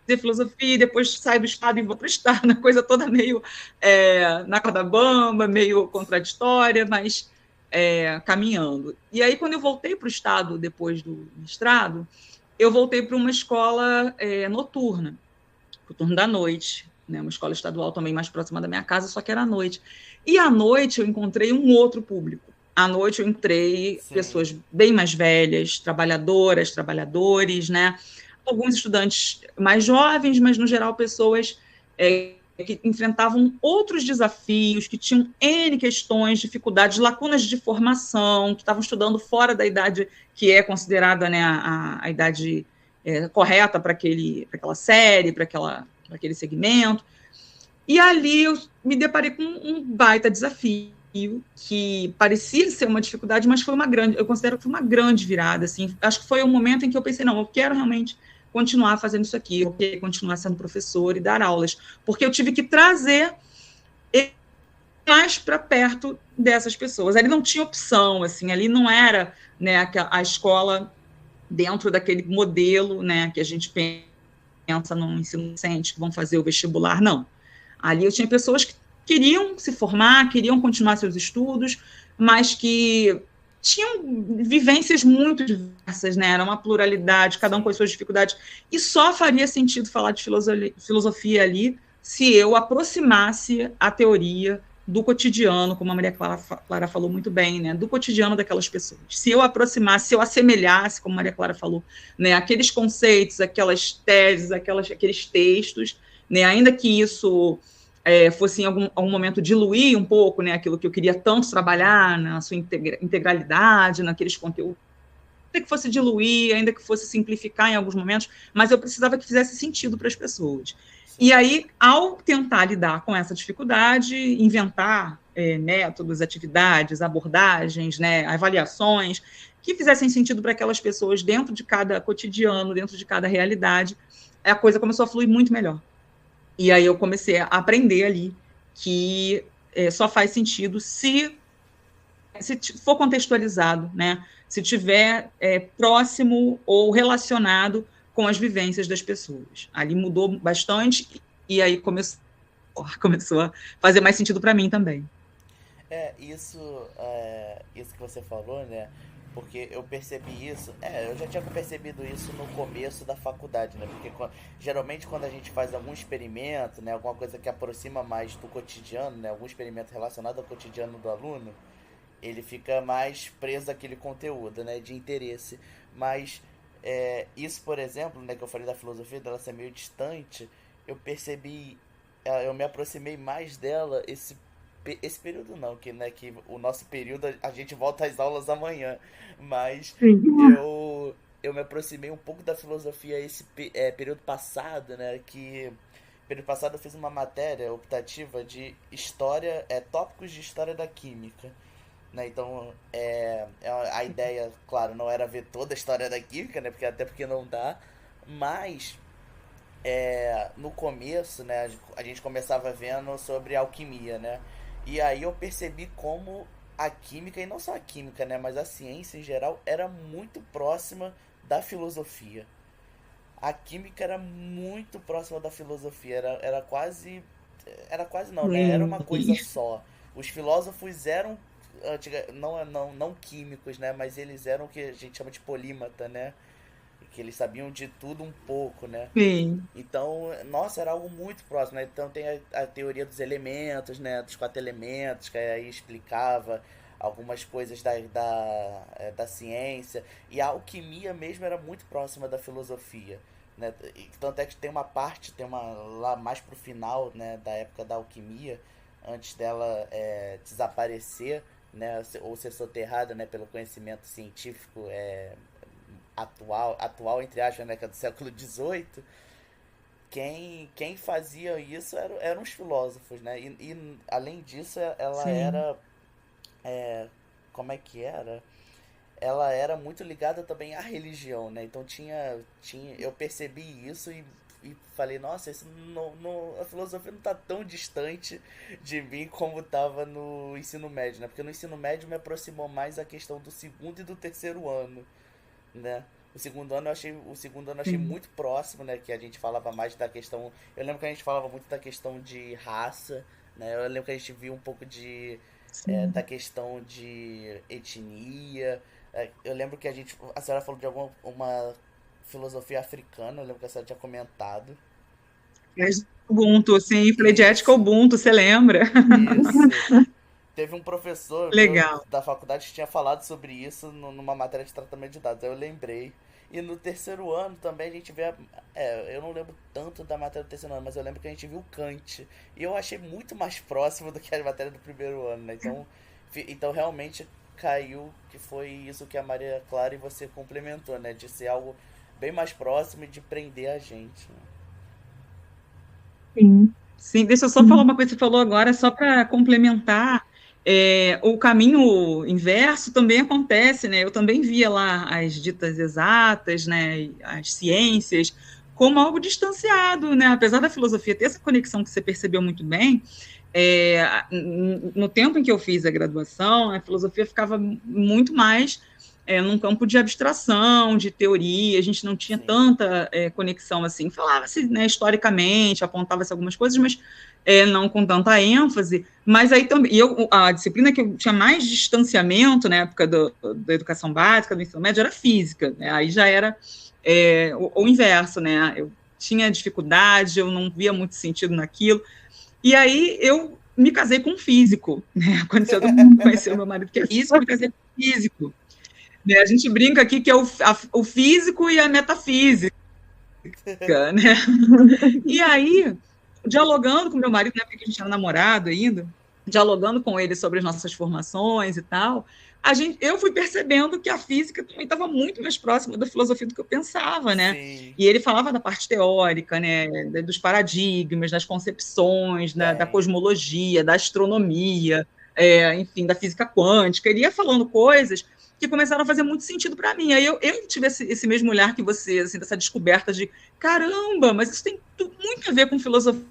filosofia, depois sai do estado e vou para o estado, a coisa toda meio na corda bamba, meio contraditória, mas caminhando. E aí, quando eu voltei para o estado depois do mestrado, eu voltei para uma escola noturna, o turno da noite, né, uma escola estadual também mais próxima da minha casa, só que era à noite. E à noite eu encontrei um outro público. À noite eu entrei pessoas bem mais velhas, trabalhadoras, trabalhadores, né? Alguns estudantes mais jovens, mas, no geral, pessoas que enfrentavam outros desafios, que tinham N questões, dificuldades, lacunas de formação, que estavam estudando fora da idade que é considerada, né, a idade correta para aquela série, para aquele segmento. E ali eu me deparei com um baita desafio, que parecia ser uma dificuldade, mas eu considero que foi uma grande virada, assim, acho que foi o momento em que eu pensei, não, eu quero realmente continuar fazendo isso aqui, eu quero continuar sendo professor e dar aulas, porque eu tive que trazer mais para perto dessas pessoas, ali não tinha opção, assim, ali não era, né, a escola dentro daquele modelo, né, que a gente pensa no ensino docente, que vão fazer o vestibular, não. Ali eu tinha pessoas que queriam se formar, queriam continuar seus estudos, mas que tinham vivências muito diversas, né? Era uma pluralidade, cada um com as suas dificuldades, e só faria sentido falar de filosofia ali se eu aproximasse a teoria do cotidiano, como a Maria Clara falou muito bem, né, do cotidiano daquelas pessoas. Se eu aproximasse, se eu assemelhasse, como a Maria Clara falou, né, aqueles conceitos, aquelas teses, aqueles textos, né, ainda que isso fosse em algum momento diluir um pouco, né, aquilo que eu queria tanto trabalhar, na sua integralidade, naqueles conteúdos, ainda que fosse diluir, ainda que fosse simplificar em alguns momentos, mas eu precisava que fizesse sentido para as pessoas. E aí, ao tentar lidar com essa dificuldade, inventar métodos, atividades, abordagens, né, avaliações, que fizessem sentido para aquelas pessoas dentro de cada cotidiano, dentro de cada realidade, a coisa começou a fluir muito melhor. E aí eu comecei a aprender ali que só faz sentido se for contextualizado, né, se tiver próximo ou relacionado com as vivências das pessoas. Ali mudou bastante e aí começou a fazer mais sentido para mim também. Isso que você falou, né? Porque eu percebi isso, eu já tinha percebido isso no começo da faculdade, né? Porque geralmente quando a gente faz algum experimento, né, alguma coisa que aproxima mais do cotidiano, né, algum experimento relacionado ao cotidiano do aluno, ele fica mais preso àquele conteúdo, né, de interesse. Mas isso, por exemplo, né, que eu falei da filosofia, dela ser meio distante, eu percebi, eu me aproximei mais dela esse período não, que, né, que o nosso período a gente volta às aulas amanhã, mas Sim. eu me aproximei um pouco da filosofia esse período passado, né, que período passado eu fiz uma matéria optativa de história, tópicos de história da química, né, então a ideia, claro, não era ver toda a história da química, né, até porque não dá, mas no começo, né, a gente começava vendo sobre alquimia, né? E aí eu percebi como a química, e não só a química, né, mas a ciência em geral, era muito próxima da filosofia. A química era muito próxima da filosofia, era quase não, né? Era uma coisa Sim. só. Os filósofos eram não químicos, né, mas eles eram o que a gente chama de polímata, né? Que eles sabiam de tudo um pouco, né? Sim. Então, nossa, era algo muito próximo, né? Então tem a teoria dos elementos, né? Dos quatro elementos, que aí explicava algumas coisas da ciência. E a alquimia mesmo era muito próxima da filosofia, né? Tanto é que tem uma parte, lá mais pro final, né? Da época da alquimia, antes dela desaparecer, né? Ou ser soterrada, né? Pelo conhecimento científico atual entre aspas, né? Que é do século XVIII. Quem fazia isso eram os filósofos, né? E além disso, ela Sim. era. Como é que era? Ela era muito ligada também à religião, né? Então eu percebi isso e falei, nossa, a filosofia não tá tão distante de mim como tava no ensino médio, né? Porque no ensino médio me aproximou mais a questão do segundo e do terceiro ano, né? O segundo ano eu achei Sim. muito próximo, né? Que a gente falava mais da questão. Eu lembro que a gente falava muito da questão de raça, né? Eu lembro que a gente viu um pouco da Sim. questão de etnia. Eu lembro que a senhora falou de uma filosofia africana, eu lembro que a senhora tinha comentado. Mas Ubuntu, assim, falei de ética Isso, Ubuntu, você lembra? isso. Teve um professor meu Legal. da faculdade que tinha falado sobre isso numa matéria de tratamento de dados. Aí eu lembrei. E no terceiro ano também a gente vê. Eu não lembro tanto da matéria do terceiro ano, mas eu lembro que a gente viu Kant. E eu achei muito mais próximo do que a matéria do primeiro ano, né? Então realmente caiu que foi isso que a Maria Clara e você complementou, né? De ser algo bem mais próximo e de prender a gente, né? Sim. Sim, deixa eu só falar uma coisa que você falou agora, só para complementar. O caminho inverso também acontece, né? Eu também via lá as ditas exatas, né, e as ciências, como algo distanciado, né? Apesar da filosofia ter essa conexão que você percebeu muito bem, no tempo em que eu fiz a graduação, a filosofia ficava muito mais num campo de abstração, de teoria, a gente não tinha Sim, tanta conexão assim, falava-se, né, historicamente, apontava-se algumas coisas, mas não com tanta ênfase, mas aí também, a disciplina que eu tinha mais distanciamento na época da educação básica, do ensino médio, era física, né, aí já era o inverso, né, eu tinha dificuldade, eu não via muito sentido naquilo, e aí eu me casei com um físico, né? Aconteceu, todo mundo conheceu meu marido que é físico, me casei com um físico. Né? A gente brinca aqui que é o físico e a metafísica, né? E aí, dialogando com meu marido, na época que a gente era namorado ainda, dialogando com ele sobre as nossas formações e tal, eu fui percebendo que a física também estava muito mais próxima da filosofia do que eu pensava, né? sim, E ele falava da parte teórica, né? Dos paradigmas, das concepções, da tem. cosmologia, da astronomia, enfim, da física quântica. Ele ia falando coisas que começaram a fazer muito sentido para mim. Aí eu tive esse mesmo olhar que você, assim, dessa descoberta de caramba, mas isso tem muito a ver com filosofia,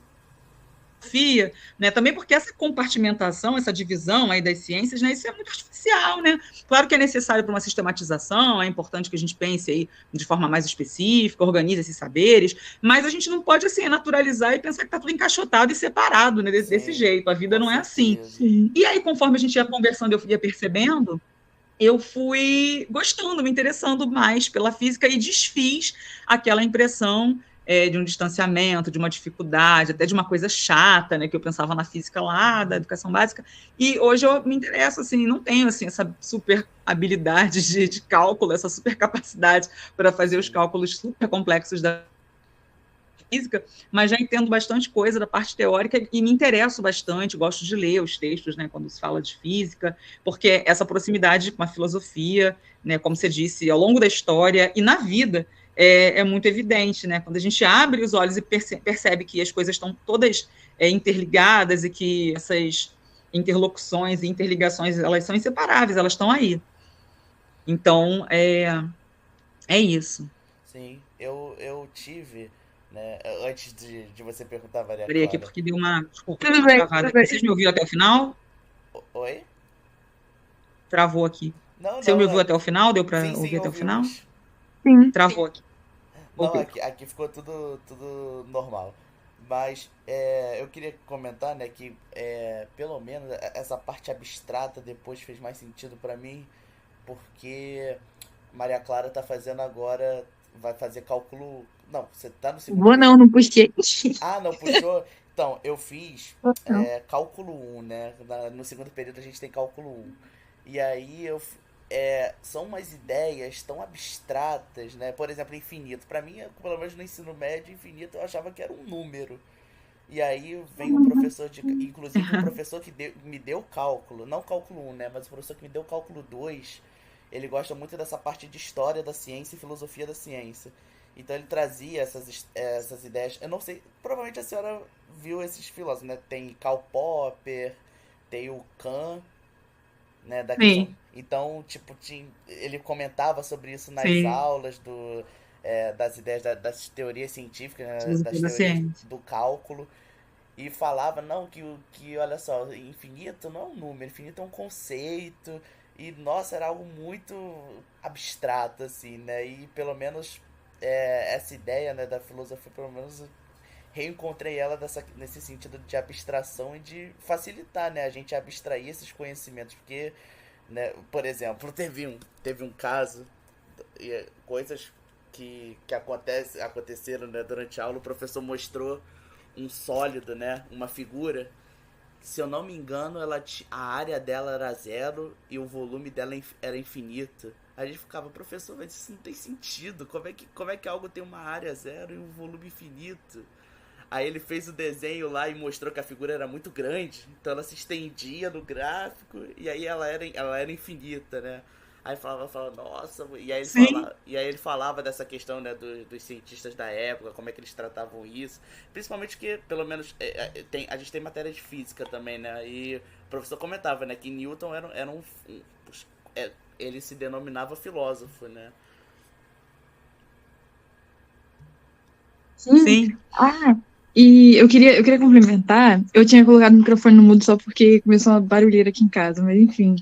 né? Também porque essa compartimentação, essa divisão aí das ciências, né? Isso é muito artificial, né? Claro que é necessário para uma sistematização, é importante que a gente pense aí de forma mais específica, organize esses saberes, mas a gente não pode assim naturalizar e pensar que está tudo encaixotado e separado, né? Desse Sim, jeito. A vida com não é assim. certeza. E aí, conforme a gente ia conversando, eu ia percebendo eu fui gostando, me interessando mais pela física e desfiz aquela impressão de um distanciamento, de uma dificuldade, até de uma coisa chata, né, que eu pensava na física lá, da educação básica, e hoje eu me interesso, assim, não tenho, assim, essa super habilidade de cálculo, essa super capacidade para fazer os Sim. cálculos super complexos da física, mas já entendo bastante coisa da parte teórica e me interesso bastante, gosto de ler os textos, né, quando se fala de física, porque essa proximidade com a filosofia, né, como você disse, ao longo da história e na vida, é muito evidente, né, quando a gente abre os olhos e percebe que as coisas estão todas interligadas e que essas interlocuções e interligações, elas são inseparáveis, elas estão aí. Então, é isso. Sim, eu tive, né, antes de você perguntar, Maria Parei aqui Clara. porque deu uma... Desculpa, Tudo bem, travada. tudo bem. Vocês me ouviram até o final? Oi? Travou aqui. Não, Você não, me ouviu não. até o final? Deu para Sim, sim, ouvir até o final? ouvimos. Sim. Travou aqui. Não, Voltei. aqui ficou tudo normal. Mas eu queria comentar, né, que pelo menos essa parte abstrata depois fez mais sentido pra mim, porque Maria Clara tá fazendo agora, vai fazer cálculo. Não, você tá no segundo Vou período. não puxei. Ah, não puxou? Então, eu fiz Não. cálculo 1, né? No segundo período a gente tem cálculo 1. E aí são umas ideias tão abstratas, né? Por exemplo, infinito. Pra mim, pelo menos no ensino médio, infinito eu achava que era um número. E aí vem um professor inclusive o professor que me deu cálculo, não cálculo 1, né? Mas o professor que me deu cálculo 2, ele gosta muito dessa parte de história da ciência e filosofia da ciência. Então ele trazia essas ideias. Eu não sei, provavelmente a senhora viu esses filósofos, né? Tem Karl Popper, tem o Kant, né? Da questão. Sim, Então, tipo, ele comentava sobre isso nas sim. aulas das ideias das teorias científicas, né? Das Filosofia da teorias ciência. do cálculo. E falava, não, que olha só, infinito não é um número, infinito é um conceito. E, nossa, era algo muito abstrato, assim, né? E pelo menos essa ideia, né, da filosofia, pelo menos eu reencontrei ela nesse sentido de abstração e de facilitar, né, a gente abstrair esses conhecimentos. Porque, né, por exemplo, teve um caso, coisas que aconteceram, né, durante a aula. O professor mostrou um sólido, né, uma figura. Se eu não me engano, a área dela era zero e o volume dela era infinito. A gente ficava, professor, mas isso não tem sentido. Como é que algo tem uma área zero e um volume infinito? Aí ele fez o desenho lá e mostrou que a figura era muito grande. Então ela se estendia no gráfico e aí ela era infinita, né? Aí falava, nossa, Sim, e aí ele falava dessa questão, né, dos cientistas da época, como é que eles tratavam isso. Principalmente que, pelo menos, a gente tem matéria de física também, né? E o professor comentava, né, que Newton ele se denominava filósofo, né? Sim. sim. Ah, e eu queria complementar. Eu tinha colocado o microfone no mudo só porque começou uma barulheira aqui em casa, mas enfim.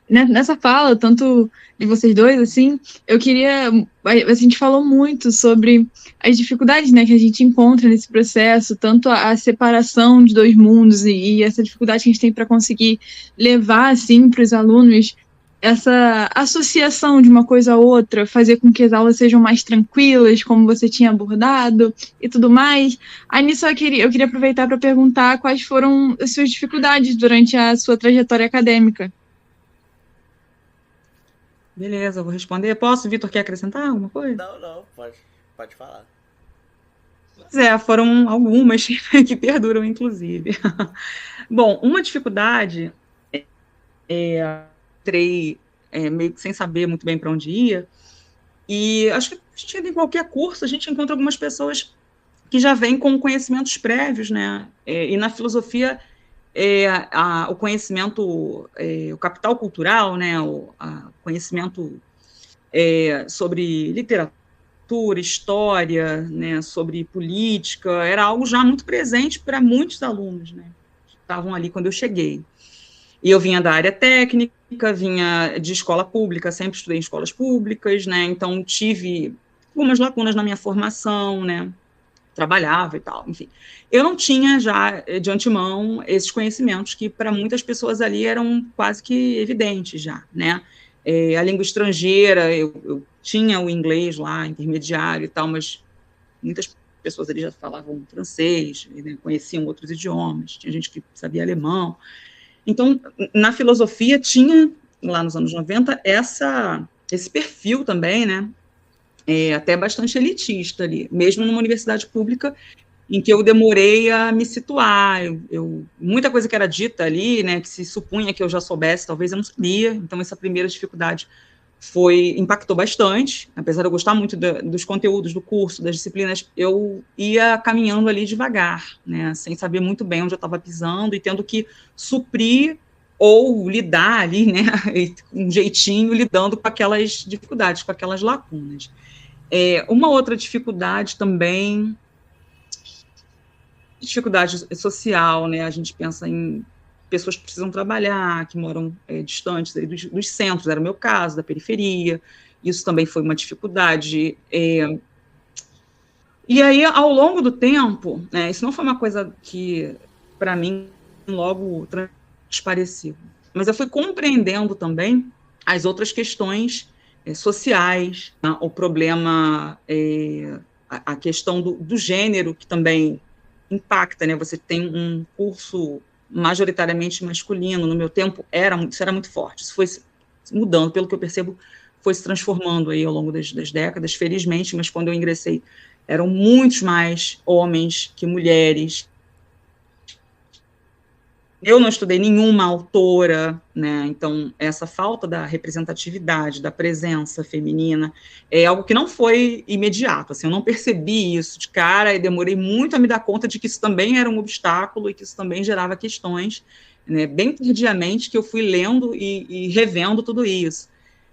Nessa fala, tanto de vocês dois, assim, eu queria. A gente falou muito sobre as dificuldades, né, que a gente encontra nesse processo, tanto a separação de dois mundos e essa dificuldade que a gente tem para conseguir levar, assim, para os alunos essa associação de uma coisa a outra, fazer com que as aulas sejam mais tranquilas, como você tinha abordado e tudo mais. Aí nisso eu queria aproveitar para perguntar quais foram as suas dificuldades durante a sua trajetória acadêmica. Beleza, eu vou responder. Posso? Vitor, quer acrescentar alguma coisa? Não, não, pode falar. Pois foram algumas que perduram, inclusive. Bom, uma dificuldade, entrei meio que sem saber muito bem para onde ia, e acho que a gente, em qualquer curso, a gente encontra algumas pessoas que já vêm com conhecimentos prévios, né? E na filosofia, o conhecimento, o capital cultural, né? O conhecimento sobre literatura, história, né? Sobre política, era algo já muito presente para muitos alunos, né? Que estavam ali quando eu cheguei. E eu vinha da área técnica, vinha de escola pública, sempre estudei em escolas públicas, né? Então tive algumas lacunas na minha formação, né? Trabalhava e tal, enfim. Eu não tinha já, de antemão, esses conhecimentos que para muitas pessoas ali eram quase que evidentes já, né? A língua estrangeira, eu tinha o inglês lá, intermediário e tal, mas muitas pessoas ali já falavam francês, né? Conheciam outros idiomas, tinha gente que sabia alemão. Então, na filosofia tinha, lá nos anos 90, esse perfil também, né? até bastante elitista ali, mesmo numa universidade pública em que eu demorei a me situar. Muita coisa que era dita ali, né, que se supunha que eu já soubesse, talvez eu não sabia. Então, essa primeira dificuldade impactou bastante. Apesar de eu gostar muito dos conteúdos do curso, das disciplinas, eu ia caminhando ali devagar, né, sem saber muito bem onde eu estava pisando e tendo que suprir ou lidar ali, né, um jeitinho, lidando com aquelas dificuldades, com aquelas lacunas. Uma outra dificuldade também, dificuldade social, né? A gente pensa em pessoas que precisam trabalhar, que moram distantes dos centros, era o meu caso, da periferia, isso também foi uma dificuldade. E aí, ao longo do tempo, né, isso não foi uma coisa que, para mim, logo transpareceu, mas eu fui compreendendo também as outras questões sociais, né, o problema, a questão do gênero, que também impacta, né? Você tem um curso majoritariamente masculino, no meu tempo isso era muito forte, isso foi mudando, pelo que eu percebo, foi se transformando aí ao longo das décadas, felizmente, mas quando eu ingressei eram muitos mais homens que mulheres. Eu não estudei nenhuma autora, né? Então, essa falta da representatividade, da presença feminina, é algo que não foi imediato. Assim, eu não percebi isso de cara e demorei muito a me dar conta de que isso também era um obstáculo e que isso também gerava questões, né? Bem tardiamente que eu fui lendo e revendo tudo isso,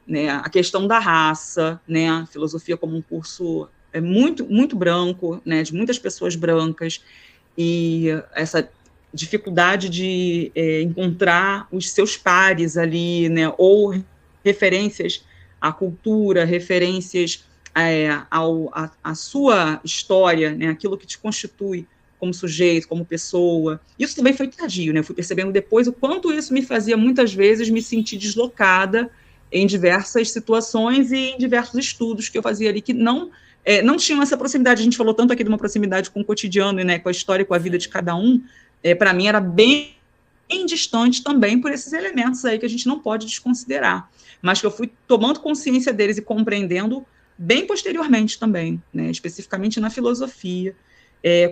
né? A questão da raça, né? A filosofia como um curso muito, muito branco, né? De muitas pessoas brancas, e essa dificuldade de encontrar os seus pares ali, né, ou referências à cultura, referências à sua história, né, aquilo que te constitui como sujeito, como pessoa. Isso também foi tardio, né? Eu fui percebendo depois o quanto isso me fazia, muitas vezes, me sentir deslocada em diversas situações e em diversos estudos que eu fazia ali que não tinham essa proximidade. A gente falou tanto aqui de uma proximidade com o cotidiano, né, com a história e com a vida de cada um. Para mim era bem distante também por esses elementos aí que a gente não pode desconsiderar, mas que eu fui tomando consciência deles e compreendendo bem posteriormente também, né, especificamente na filosofia,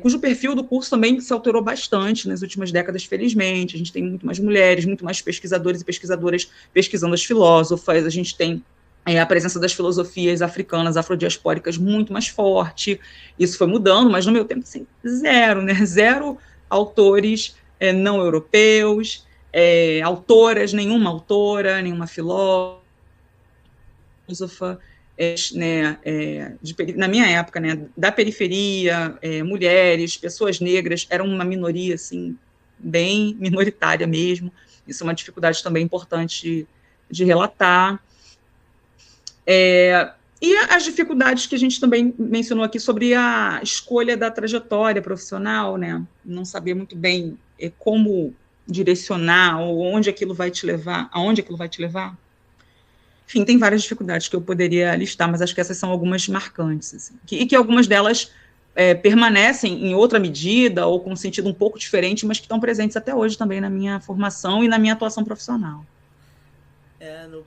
cujo perfil do curso também se alterou bastante nas últimas décadas, felizmente. A gente tem muito mais mulheres, muito mais pesquisadores e pesquisadoras pesquisando as filósofas, a gente tem a presença das filosofias africanas, afrodiaspóricas muito mais forte. Isso foi mudando, mas no meu tempo, assim, zero, né? Zero autores não europeus, autoras, nenhuma autora, nenhuma filósofa, né, na minha época, né, da periferia, mulheres, pessoas negras, eram uma minoria, assim, bem minoritária mesmo. Isso é uma dificuldade também importante de relatar. E as dificuldades que a gente também mencionou aqui sobre a escolha da trajetória profissional, né? Não saber muito bem como direcionar, ou onde aquilo vai te levar, aonde aquilo vai te levar. Enfim, tem várias dificuldades que eu poderia listar, mas acho que essas são algumas marcantes, assim, e que algumas delas permanecem em outra medida ou com um sentido um pouco diferente, mas que estão presentes até hoje também na minha formação e na minha atuação profissional. No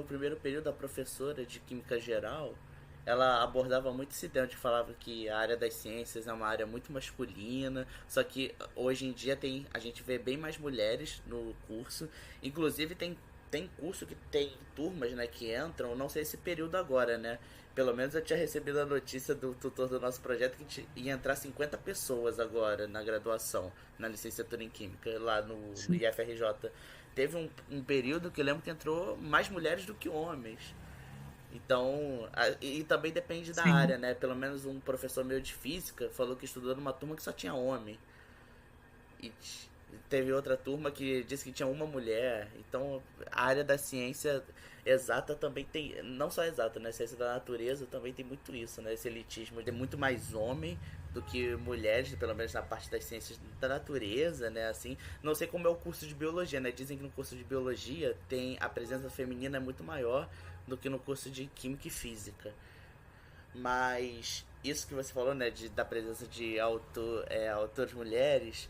primeiro período, a professora de Química Geral, ela abordava muito esse tema, de falava que a área das ciências é uma área muito masculina, só que hoje em dia a gente vê bem mais mulheres no curso, inclusive tem curso que tem turmas, né, que entram, não sei esse período agora, né, pelo menos eu tinha recebido a notícia do tutor do nosso projeto que ia entrar 50 pessoas agora na graduação, na licenciatura em Química, lá no IFRJ. Teve um período que eu lembro que entrou mais mulheres do que homens. Então, e também depende da área, né? Pelo menos um professor meu de física falou que estudou numa turma que só tinha homem. E teve outra turma que disse que tinha uma mulher. Então, a área da ciência exata também tem, não só exata, né? Ciência da natureza também tem muito isso, né? Esse elitismo, tem muito mais homem do que mulheres, pelo menos na parte das ciências da natureza, né, assim. Não sei como é o curso de biologia, né, dizem que no curso de biologia a presença feminina é muito maior do que no curso de química e física. Mas isso que você falou, né, da presença de autores mulheres,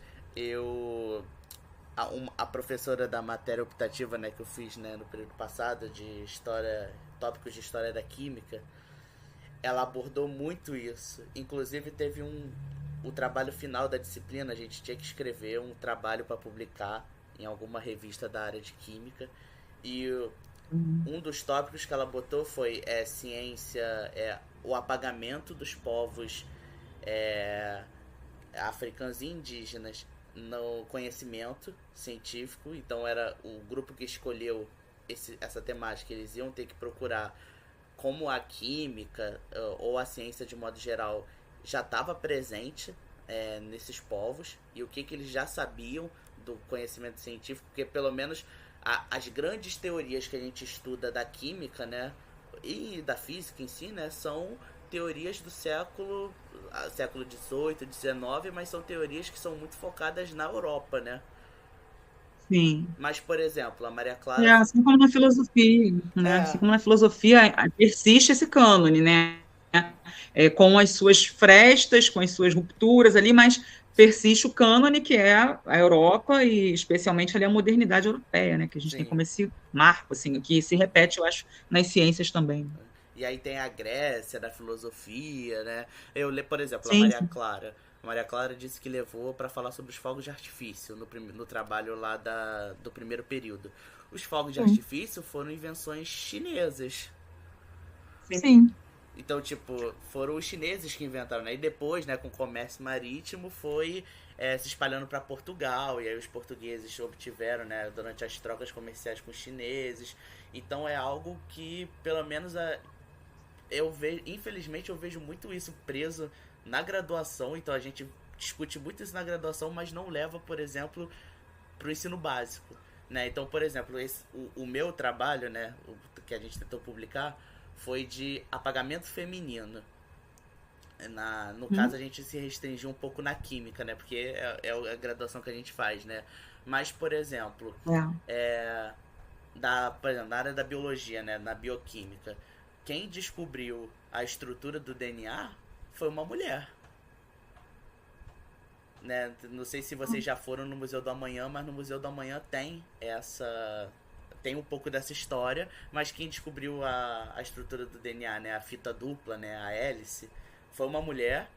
a professora da matéria optativa, né, que eu fiz, né, no período passado, de história, tópicos de história da química, ela abordou muito isso. Inclusive teve o trabalho final da disciplina, a gente tinha que escrever um trabalho para publicar em alguma revista da área de química. E um dos tópicos que ela botou foi ciência, o apagamento dos povos africanos e indígenas no conhecimento científico. Então era o grupo que escolheu essa temática, eles iam ter que procurar como a química ou a ciência de modo geral já estava presente nesses povos e o que eles já sabiam do conhecimento científico, porque pelo menos as grandes teorias que a gente estuda da química, né, e da física em si, né, são teorias do século XVIII, XIX, mas são teorias que são muito focadas na Europa, né? Sim. Mas, por exemplo, a Maria Clara... assim como na filosofia, né? Assim como na filosofia persiste esse cânone, né? Com as suas frestas, com as suas rupturas ali, mas persiste o cânone, que é a Europa e especialmente ali a modernidade europeia, né? Que a gente tem como esse marco, assim, que se repete, eu acho, nas ciências também. E aí tem a Grécia, da filosofia, né? Eu li, por exemplo, Sim. a Maria Clara. A Maria Clara disse que levou para falar sobre os fogos de artifício no trabalho lá do primeiro período. Os fogos de artifício foram invenções chinesas. Sim. Então, tipo, foram os chineses que inventaram, né? E depois, né, com o comércio marítimo, foi se espalhando para Portugal. E aí os portugueses obtiveram, né, durante as trocas comerciais com os chineses. Então é algo que, pelo menos, infelizmente eu vejo muito isso preso na graduação. Então a gente discute muito isso na graduação, mas não leva, por exemplo, para o ensino básico, né? Então, por exemplo, o meu trabalho, né, que a gente tentou publicar, foi de apagamento feminino. No caso, a gente se restringiu um pouco na química, né? Porque é a graduação que a gente faz, né? Mas, por exemplo, por exemplo, na área da biologia, né? Na bioquímica, quem descobriu a estrutura do DNA foi uma mulher. Né? Não sei se vocês já foram no Museu do Amanhã, mas no Museu do Amanhã tem um pouco dessa história, mas quem descobriu a estrutura do DNA, né, a fita dupla, né, a hélice, foi uma mulher.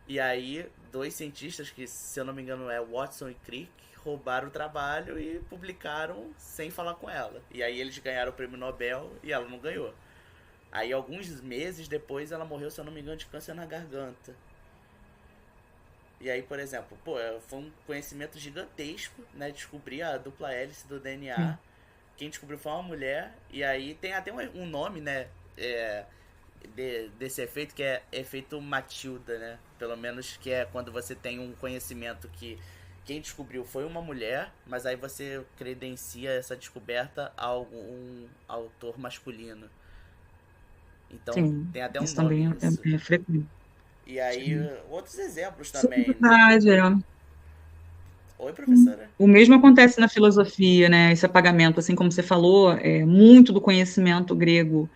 E aí 2 cientistas, que se eu não me engano é Watson e Crick, roubaram o trabalho e publicaram sem falar com ela. E aí eles ganharam o prêmio Nobel e ela não ganhou. Aí alguns meses depois ela morreu, se eu não me engano, de câncer na garganta. E aí, por exemplo, foi um conhecimento gigantesco, né, descobrir a dupla hélice do DNA. Quem descobriu foi uma mulher. E aí tem até um nome, né, desse efeito, que é efeito Matilda, né? Pelo menos que é quando você tem um conhecimento que quem descobriu foi uma mulher, mas aí você credencia essa descoberta a algum autor masculino. Então, tem até um isso nome também é frequente. E aí, outros exemplos também. Sim, verdade, Oi, professora. O mesmo acontece na filosofia, né? Esse apagamento, assim como você falou, muito do conhecimento grego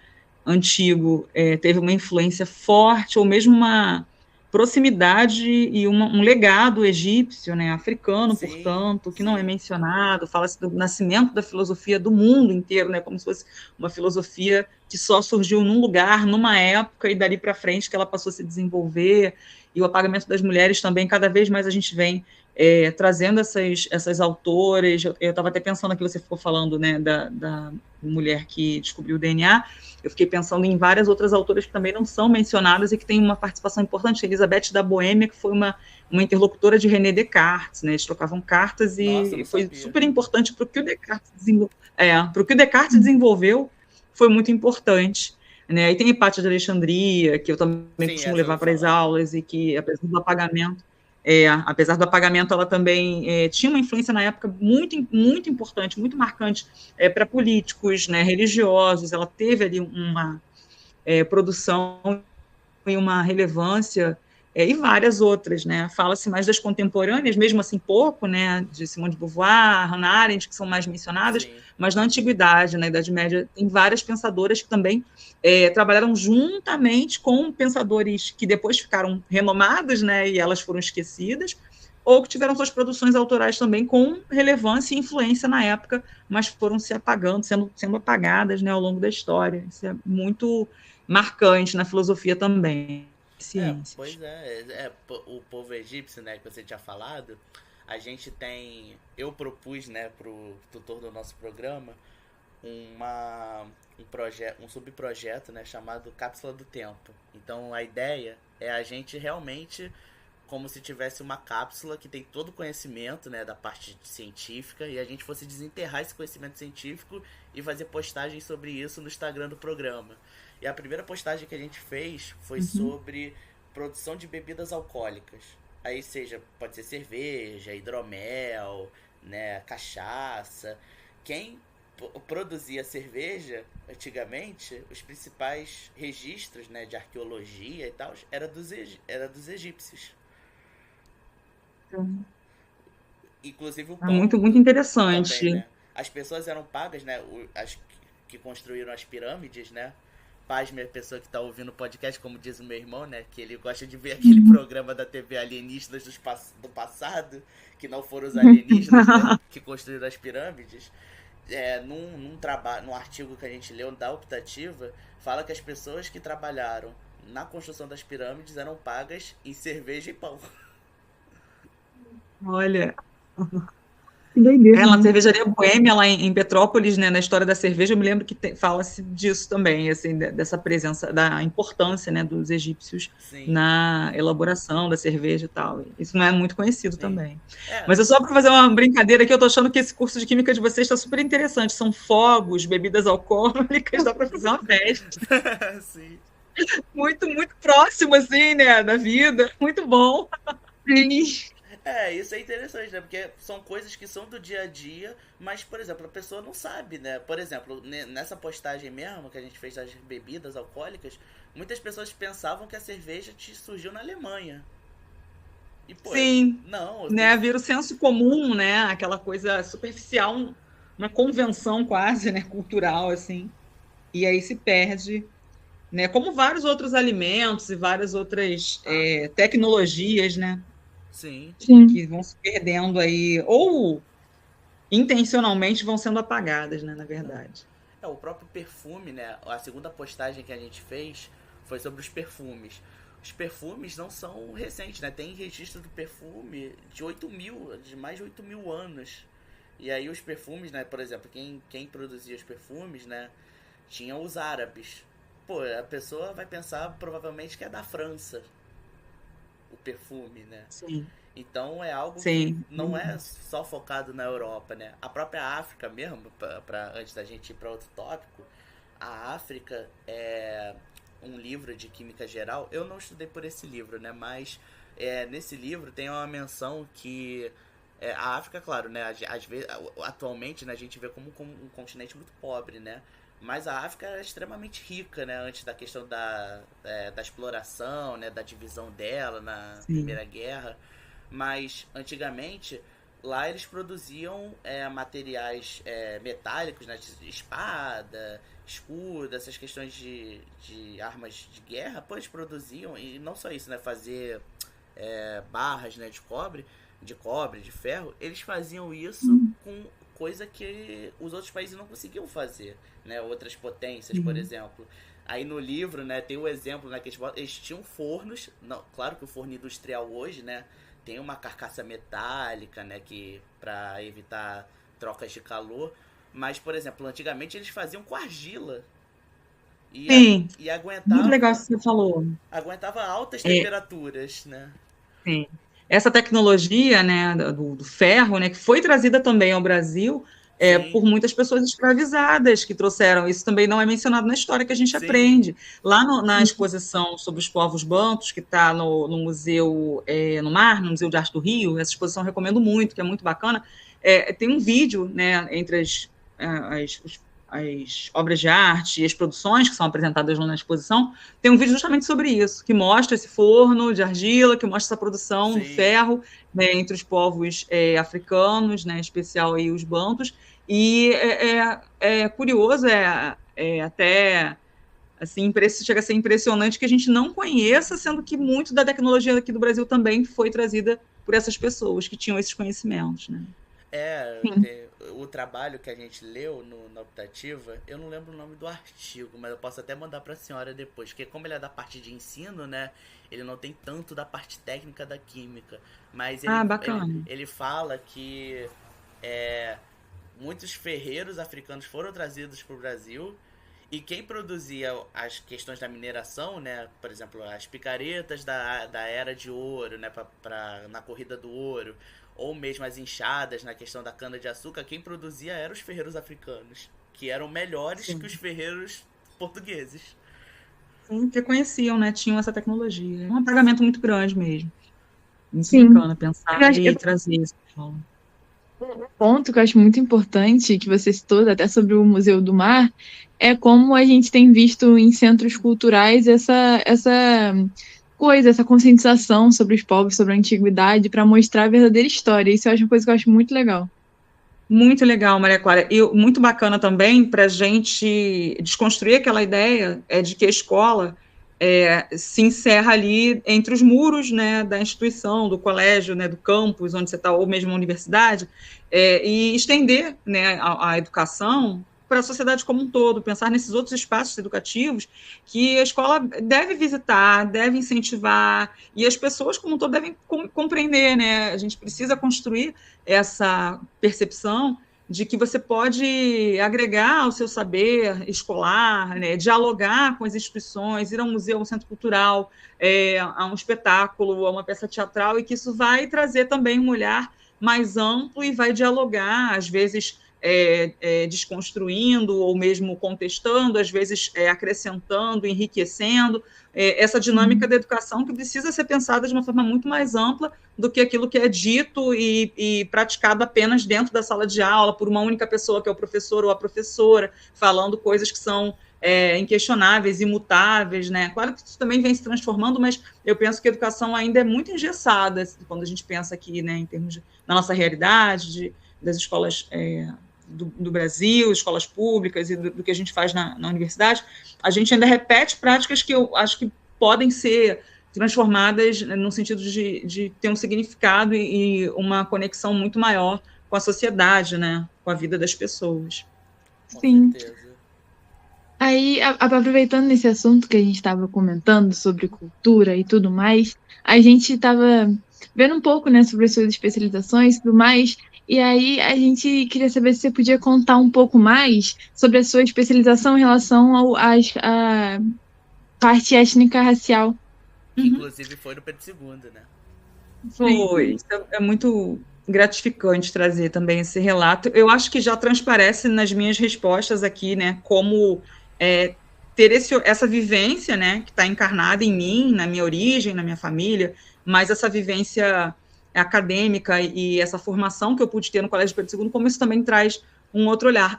antigo teve uma influência forte, ou mesmo uma proximidade e um legado egípcio, né, africano, portanto, que não é mencionado. Fala-se do nascimento da filosofia do mundo inteiro, né, como se fosse uma filosofia que só surgiu num lugar, numa época, e dali para frente que ela passou a se desenvolver. E o apagamento das mulheres também, cada vez mais a gente vem trazendo essas autoras. Eu estava até pensando aqui, você ficou falando, né, da mulher que descobriu o DNA. Eu fiquei pensando em várias outras autoras que também não são mencionadas e que têm uma participação importante. Elizabeth da Boêmia, que foi uma interlocutora de René Descartes, né? Eles trocavam cartas e foi super importante para o que o Descartes desenvolveu. Para o que o Descartes desenvolveu, foi muito importante. Né? Aí tem Hipátia de Alexandria, que eu também costumo levar para as aulas, e que, apesar do apagamento, ela também tinha uma influência na época muito, muito importante, muito marcante para políticos, né, religiosos. Ela teve ali uma produção e uma relevância, e várias outras, né? Fala-se mais das contemporâneas, mesmo assim pouco, né, de Simone de Beauvoir, Hannah Arendt, que são mais mencionadas, mas na Antiguidade, na Idade Média, tem várias pensadoras que também trabalharam juntamente com pensadores que depois ficaram renomados, né, e elas foram esquecidas, ou que tiveram suas produções autorais também com relevância e influência na época, mas foram se apagando, sendo apagadas, né, ao longo da história. Isso é muito marcante na filosofia também, ciências. Pois o povo egípcio, né, que você tinha falado, a gente tem, eu propus, né, pro tutor do nosso programa, um subprojeto, né, chamado Cápsula do Tempo. Então a ideia é a gente realmente, como se tivesse uma cápsula que tem todo o conhecimento, né, da parte científica, e a gente fosse desenterrar esse conhecimento científico e fazer postagens sobre isso no Instagram do programa. E a primeira postagem que a gente fez foi sobre produção de bebidas alcoólicas. Aí pode ser cerveja, hidromel, né, cachaça. Quem produzia cerveja, antigamente, os principais registros, né, de arqueologia e tal, era dos egípcios. Inclusive o pão. Muito, muito interessante. Também, né? As pessoas eram pagas, né, as que construíram as pirâmides, né? Pasme a pessoa que está ouvindo o podcast, como diz o meu irmão, né? Que ele gosta de ver aquele programa da TV Alienígenas do passado, que não foram os alienígenas, né, que construíram as pirâmides. Num artigo que a gente leu da Optativa, fala que as pessoas que trabalharam na construção das pirâmides eram pagas em cerveja e pão. Olha, Que doideira, na né? cervejaria Boêmia, lá em Petrópolis, né, na história da cerveja, eu me lembro que fala-se disso também, assim, dessa presença, da importância, né, dos egípcios Sim. na elaboração da cerveja e tal. Isso não é muito conhecido também. É. Mas é só para fazer uma brincadeira aqui, eu estou achando que esse curso de Química de vocês está super interessante. São fogos, bebidas alcoólicas, dá para fazer uma festa. Sim. Muito, muito próximo, assim, né, da vida. Muito bom. Sim. Isso é interessante, né? Porque são coisas que são do dia a dia, mas, por exemplo, a pessoa não sabe, né? Por exemplo, nessa postagem mesmo que a gente fez das bebidas alcoólicas, muitas pessoas pensavam que a cerveja surgiu na Alemanha. E, pô, Sim, não. né, vira o senso comum, né, aquela coisa superficial, uma convenção quase, né, cultural, assim, e aí se perde, né, como vários outros alimentos e várias outras tecnologias, né, Sim. que vão se perdendo aí, ou intencionalmente vão sendo apagadas, né, na verdade. O próprio perfume, né, a segunda postagem que a gente fez foi sobre os perfumes. Os perfumes não são recentes, né? Tem registro do perfume de mais de 8 mil anos. E aí os perfumes, né? Por exemplo, quem produzia os perfumes, né? Tinham os árabes. Pô, a pessoa vai pensar provavelmente que é da França. O perfume, né? Sim. Então é algo Sim. que não é só focado na Europa, né? A própria África mesmo, antes da gente ir para outro tópico, a África é um livro de química geral. Eu não estudei por esse livro, né? Mas nesse livro tem uma menção que a África, claro, né? Às vezes, atualmente, né, a gente vê como um continente muito pobre, né? Mas a África era extremamente rica, né? Antes da questão da exploração, né? Da divisão dela na Primeira Guerra. Mas antigamente lá eles produziam materiais metálicos, né? Espada, escudo, essas questões de armas de guerra, pô, eles produziam, e não só isso, né? Fazer barras, né, de ferro, eles faziam isso com coisa que os outros países não conseguiam fazer, né? Outras potências, por exemplo. Aí no livro, né, tem o exemplo, né, que eles tinham fornos, não, claro que o forno industrial hoje, né, tem uma carcaça metálica, né, que para evitar trocas de calor, mas, por exemplo, antigamente eles faziam com argila. E aguentava, muito legal isso que você falou. Aguentava altas temperaturas, né? Sim. Essa tecnologia, né, do ferro, né, que foi trazida também ao Brasil por muitas pessoas escravizadas que trouxeram. Isso também não é mencionado na história que a gente aprende. Lá na exposição sobre os povos bantus, que está no Museu no Mar, no Museu de Arte do Rio, essa exposição eu recomendo muito, que é muito bacana. Tem um vídeo, né, entre as obras de arte e as produções que são apresentadas na exposição, tem um vídeo justamente sobre isso, que mostra esse forno de argila, que mostra essa produção do ferro, né, entre os povos africanos, né, em especial aí os bantus, e é curioso, até assim, chega a ser impressionante que a gente não conheça, sendo que muito da tecnologia aqui do Brasil também foi trazida por essas pessoas que tinham esses conhecimentos, né? o trabalho que a gente leu na optativa, eu não lembro o nome do artigo, mas eu posso até mandar para a senhora depois, porque como ele é da parte de ensino, né, ele não tem tanto da parte técnica da química, mas Bacana. ele fala que é, muitos ferreiros africanos foram trazidos para o Brasil e quem produzia as questões da mineração, né, por exemplo, as picaretas da Era de Ouro, né, na corrida do ouro, ou mesmo as enxadas na questão da cana-de-açúcar, quem produzia eram os ferreiros africanos, que eram melhores que os ferreiros portugueses. Sim, que conheciam, né? Tinham essa tecnologia. É um apagamento muito grande mesmo. Muito bacana pensar e trazer isso para fala. Um ponto que eu acho muito importante, que você citou até sobre o Museu do Mar, é como a gente tem visto em centros culturais essa conscientização sobre os povos, sobre a antiguidade, para mostrar a verdadeira história. Isso eu acho uma coisa que eu acho muito legal. Muito legal, Maria Clara. E muito bacana também para a gente desconstruir aquela ideia de que a escola se encerra ali entre os muros, né, da instituição, do colégio, né, do campus onde você está, ou mesmo a universidade, e estender, né, a educação para a sociedade como um todo, pensar nesses outros espaços educativos que a escola deve visitar, deve incentivar, e as pessoas como um todo devem compreender, né? A gente precisa construir essa percepção de que você pode agregar ao seu saber escolar, né, dialogar com as instituições, ir a um museu, a um centro cultural, a um espetáculo, a uma peça teatral, e que isso vai trazer também um olhar mais amplo e vai dialogar, às vezes desconstruindo ou mesmo contestando, às vezes acrescentando, enriquecendo, essa dinâmica da educação que precisa ser pensada de uma forma muito mais ampla do que aquilo que é dito e praticado apenas dentro da sala de aula por uma única pessoa, que é o professor ou a professora, falando coisas que são inquestionáveis, imutáveis, né? Claro que isso também vem se transformando, mas eu penso que a educação ainda é muito engessada quando a gente pensa aqui, né, em termos da nossa realidade, das escolas do Brasil, escolas públicas e do que a gente faz na universidade. A gente ainda repete práticas que eu acho que podem ser transformadas no sentido de ter um significado e uma conexão muito maior com a sociedade, né? Com a vida das pessoas. Sim. Com certeza. Aí, aproveitando esse assunto que a gente estava comentando sobre cultura e tudo mais, a gente estava vendo um pouco, né, sobre as suas especializações e tudo mais, e aí a gente queria saber se você podia contar um pouco mais sobre a sua especialização em relação à parte étnica racial. Inclusive foi no Pedro II, né? Foi. Isso é muito gratificante trazer também esse relato. Eu acho que já transparece nas minhas respostas aqui, né, como ter essa vivência, né, que está encarnada em mim, na minha origem, na minha família, mas essa vivência acadêmica e essa formação que eu pude ter no Colégio Pedro II, como isso também traz um outro olhar.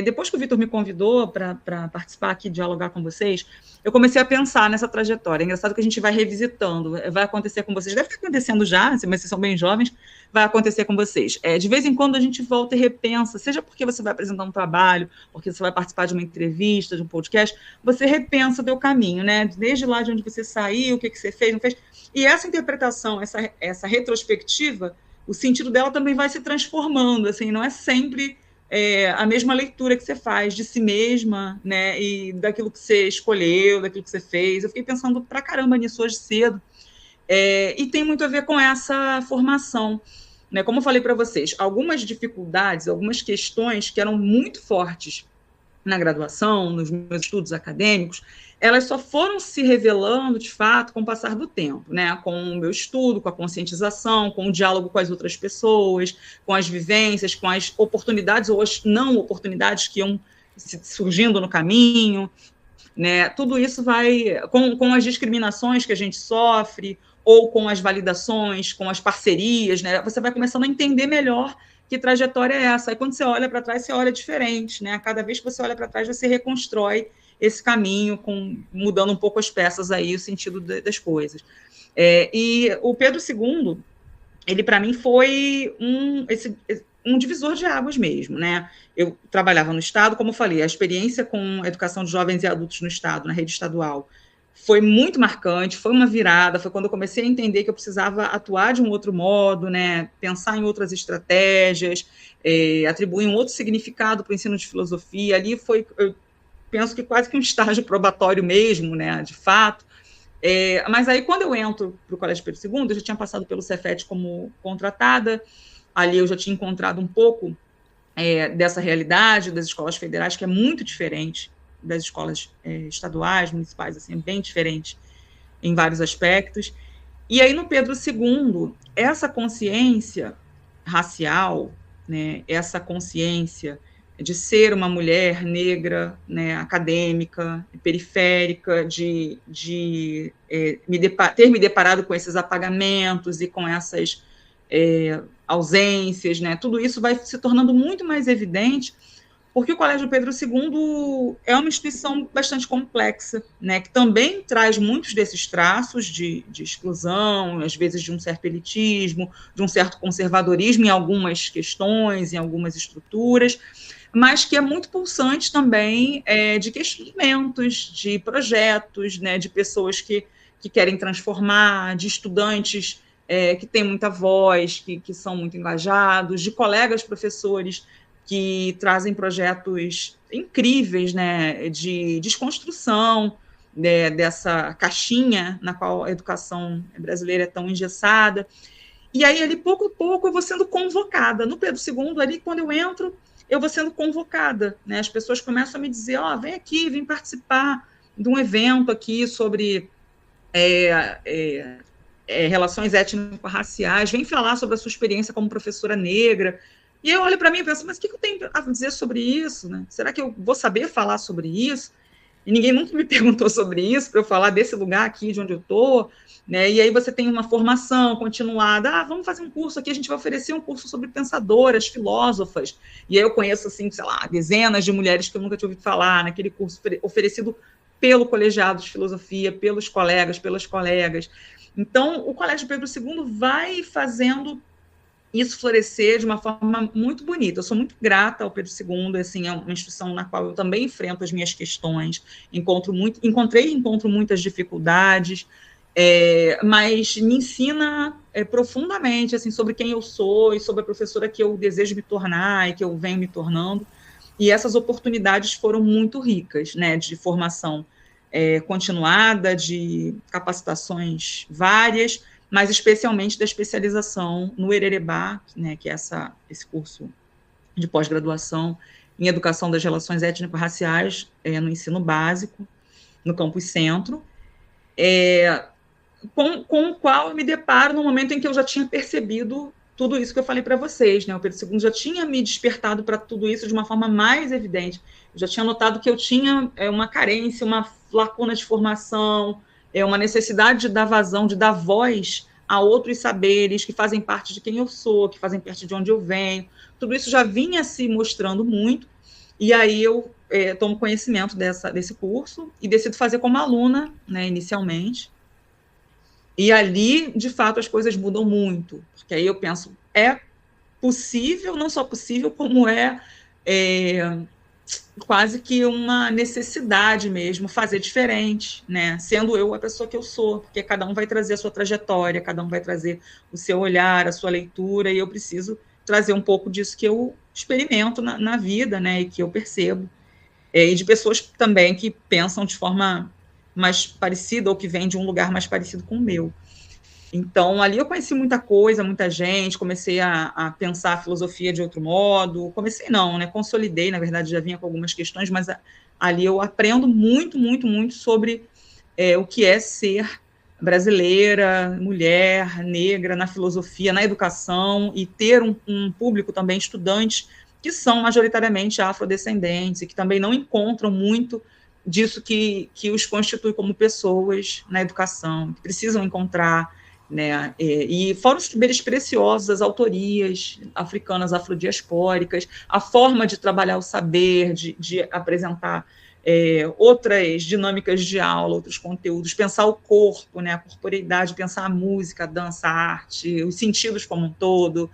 Depois que o Vitor me convidou para participar aqui, dialogar com vocês, eu comecei a pensar nessa trajetória. É engraçado que a gente vai revisitando. Vai acontecer com vocês. Deve estar acontecendo já, mas vocês são bem jovens. Vai acontecer com vocês. De vez em quando a gente volta e repensa, seja porque você vai apresentar um trabalho, porque você vai participar de uma entrevista, de um podcast, você repensa o teu caminho, né? Desde lá de onde você saiu, o que você fez, não fez. E essa interpretação, essa retrospectiva, o sentido dela também vai se transformando. Assim, não é sempre a mesma leitura que você faz de si mesma, né, e daquilo que você escolheu, daquilo que você fez. Eu fiquei pensando pra caramba nisso hoje cedo, e tem muito a ver com essa formação, né? Como eu falei para vocês, algumas dificuldades, algumas questões que eram muito fortes na graduação, nos meus estudos acadêmicos, elas só foram se revelando, de fato, com o passar do tempo, né? Com o meu estudo, com a conscientização, com o diálogo com as outras pessoas, com as vivências, com as oportunidades ou as não oportunidades que iam surgindo no caminho, né? Tudo isso vai com as discriminações que a gente sofre, ou com as validações, com as parcerias, né? Você vai começando a entender melhor que trajetória é essa. Aí, quando você olha para trás, você olha diferente, né? Cada vez que você olha para trás, você reconstrói esse caminho, mudando um pouco as peças aí, o sentido das coisas. E o Pedro II, ele, para mim, foi um divisor de águas mesmo, né? Eu trabalhava no Estado, como eu falei, a experiência com a educação de jovens e adultos no Estado, na rede estadual, foi muito marcante, foi uma virada, foi quando eu comecei a entender que eu precisava atuar de um outro modo, né, pensar em outras estratégias, atribuir um outro significado para o ensino de filosofia. Ali foi, eu penso que quase que um estágio probatório mesmo, né, de fato. Mas aí, quando eu entro para o Colégio Pedro II, eu já tinha passado pelo Cefet como contratada, ali eu já tinha encontrado um pouco dessa realidade das escolas federais, que é muito diferente das escolas estaduais, municipais, assim, é bem diferente em vários aspectos. E aí, no Pedro II, essa consciência racial, né, essa consciência de ser uma mulher negra, né, acadêmica, periférica, de ter me deparado com esses apagamentos e com essas ausências, né, tudo isso vai se tornando muito mais evidente, porque o Colégio Pedro II é uma instituição bastante complexa, né, que também traz muitos desses traços de exclusão, às vezes de um certo elitismo, de um certo conservadorismo em algumas questões, em algumas estruturas, mas que é muito pulsante também de questionamentos, de projetos, né, de pessoas que querem transformar, de estudantes que têm muita voz, que são muito engajados, de colegas professores que trazem projetos incríveis, né, de desconstrução dessa caixinha na qual a educação brasileira é tão engessada. E aí, ali, pouco a pouco, eu vou sendo convocada. No Pedro II, ali, quando eu entro, eu vou sendo convocada, né? As pessoas começam a me dizer, vem aqui, vem participar de um evento aqui sobre relações étnico-raciais, vem falar sobre a sua experiência como professora negra. E eu olho para mim e penso, mas o que eu tenho a dizer sobre isso? Né? Será que eu vou saber falar sobre isso? E ninguém nunca me perguntou sobre isso, para eu falar desse lugar aqui, de onde eu estou. Né? E aí você tem uma formação continuada. Vamos fazer um curso aqui, a gente vai oferecer um curso sobre pensadoras, filósofas. E aí eu conheço, assim, sei lá, dezenas de mulheres que eu nunca tinha ouvido falar, naquele curso oferecido pelo colegiado de filosofia, pelos colegas, pelas colegas. Então, o Colégio Pedro II vai fazendo isso florescer de uma forma muito bonita. Eu sou muito grata ao Pedro II, assim, é uma instituição na qual eu também enfrento as minhas questões, encontro muitas dificuldades, mas me ensina profundamente assim, sobre quem eu sou e sobre a professora que eu desejo me tornar e que eu venho me tornando. E essas oportunidades foram muito ricas, né, de formação continuada, de capacitações várias, mas especialmente da especialização no Hererebá, né, que é esse curso de pós-graduação em Educação das Relações Étnico-Raciais no ensino básico, no Campus Centro, com o qual eu me deparo no momento em que eu já tinha percebido tudo isso que eu falei para vocês, né? O Pedro II já tinha me despertado para tudo isso de uma forma mais evidente. Eu já tinha notado que eu tinha uma carência, uma lacuna de formação, uma necessidade de dar vazão, de dar voz a outros saberes que fazem parte de quem eu sou, que fazem parte de onde eu venho. Tudo isso já vinha se mostrando muito, e aí eu tomo conhecimento desse curso e decido fazer como aluna, né, inicialmente. E ali, de fato, as coisas mudam muito, porque aí eu penso, é possível, não só possível, como quase que uma necessidade mesmo, fazer diferente, né? Sendo eu a pessoa que eu sou, porque cada um vai trazer a sua trajetória, cada um vai trazer o seu olhar, a sua leitura, e eu preciso trazer um pouco disso que eu experimento na vida, né? E que eu percebo. E de pessoas também que pensam de forma mais parecida, ou que vêm de um lugar mais parecido com o meu. Então, ali eu conheci muita coisa, muita gente, comecei a pensar a filosofia de outro modo, consolidei, na verdade, já vinha com algumas questões, mas ali eu aprendo muito, muito, muito sobre o que é ser brasileira, mulher, negra, na filosofia, na educação, e ter um público também, estudantes, que são majoritariamente afrodescendentes, e que também não encontram muito disso que os constitui como pessoas na educação, que precisam encontrar, né? E foram saberes preciosos, as autorias africanas, afrodiaspóricas, a forma de trabalhar o saber, de apresentar outras dinâmicas de aula, outros conteúdos, pensar o corpo, né, a corporeidade, pensar a música, a dança, a arte, os sentidos como um todo,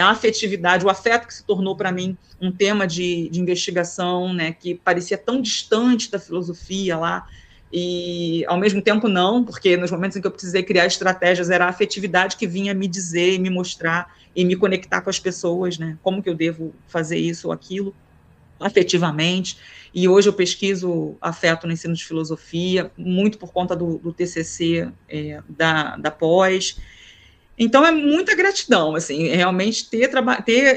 a afetividade, o afeto que se tornou para mim um tema de investigação, né, que parecia tão distante da filosofia lá, e ao mesmo tempo não, porque nos momentos em que eu precisei criar estratégias, era a afetividade que vinha me dizer e me mostrar e me conectar com as pessoas, né? Como que eu devo fazer isso ou aquilo afetivamente. E hoje eu pesquiso afeto no ensino de filosofia, muito por conta do TCC da pós. Então é muita gratidão, assim, realmente ter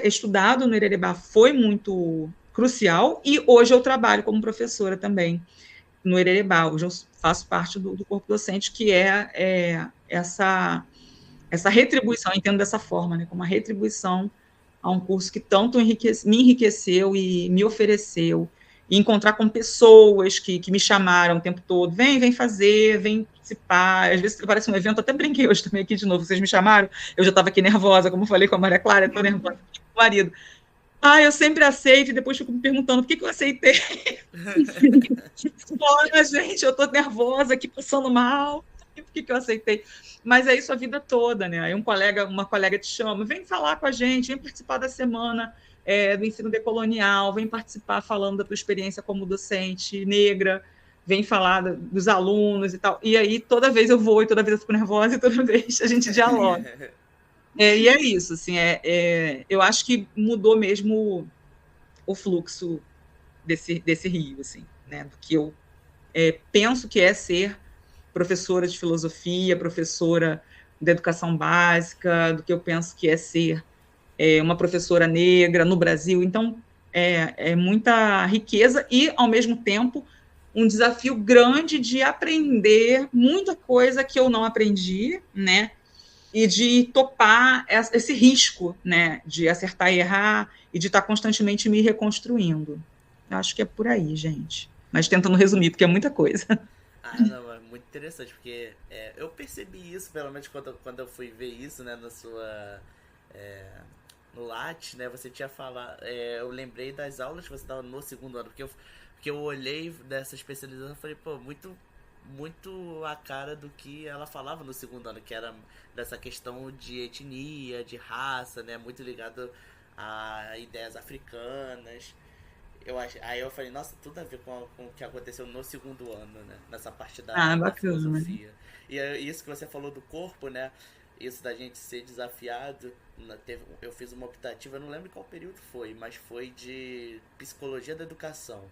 estudado no Irerebá foi muito crucial, e hoje eu trabalho como professora também no Irerebá. Hoje eu faço parte do corpo docente, que essa retribuição, eu entendo dessa forma, né, como uma retribuição a um curso que tanto me enriqueceu e me ofereceu, e encontrar com pessoas que me chamaram o tempo todo, vem fazer, vem participar, às vezes parece um evento, até brinquei hoje também aqui de novo, vocês me chamaram, eu já estava aqui nervosa, como falei com a Maria Clara, estou nervosa com o marido. Eu sempre aceito, e depois fico me perguntando por que eu aceitei. Olha, gente, eu tô nervosa aqui, passando mal, por que eu aceitei? Mas é isso a vida toda, né? Aí uma colega te chama, vem falar com a gente, vem participar da semana do ensino decolonial, vem participar falando da tua experiência como docente negra, vem falar dos alunos e tal. E aí toda vez eu vou, e toda vez eu fico nervosa, e toda vez a gente dialoga. E é isso, assim, eu acho que mudou mesmo o fluxo desse rio, assim, né? Do que eu penso que é ser professora de filosofia, professora da educação básica, do que eu penso que é ser uma professora negra no Brasil. Então, é muita riqueza e, ao mesmo tempo, um desafio grande de aprender muita coisa que eu não aprendi, né? E de topar esse risco, né? De acertar e errar e de estar constantemente me reconstruindo. Eu acho que é por aí, gente. Mas tentando resumir, porque é muita coisa. Não, é muito interessante, porque eu percebi isso, pelo menos quando eu fui ver isso, né, no Lattes, né, você tinha falado, eu lembrei das aulas que você dava no segundo ano, porque eu olhei dessa especialização e falei, pô, muito a cara do que ela falava no segundo ano, que era dessa questão de etnia, de raça, né, muito ligado a ideias africanas. Aí eu falei, nossa, tudo a ver com o que aconteceu no segundo ano, né? Nessa parte da Bacana. filosofia. E isso que você falou do corpo, né? Isso da gente ser desafiado. Eu fiz uma optativa, eu não lembro qual período foi, mas foi de psicologia da educação.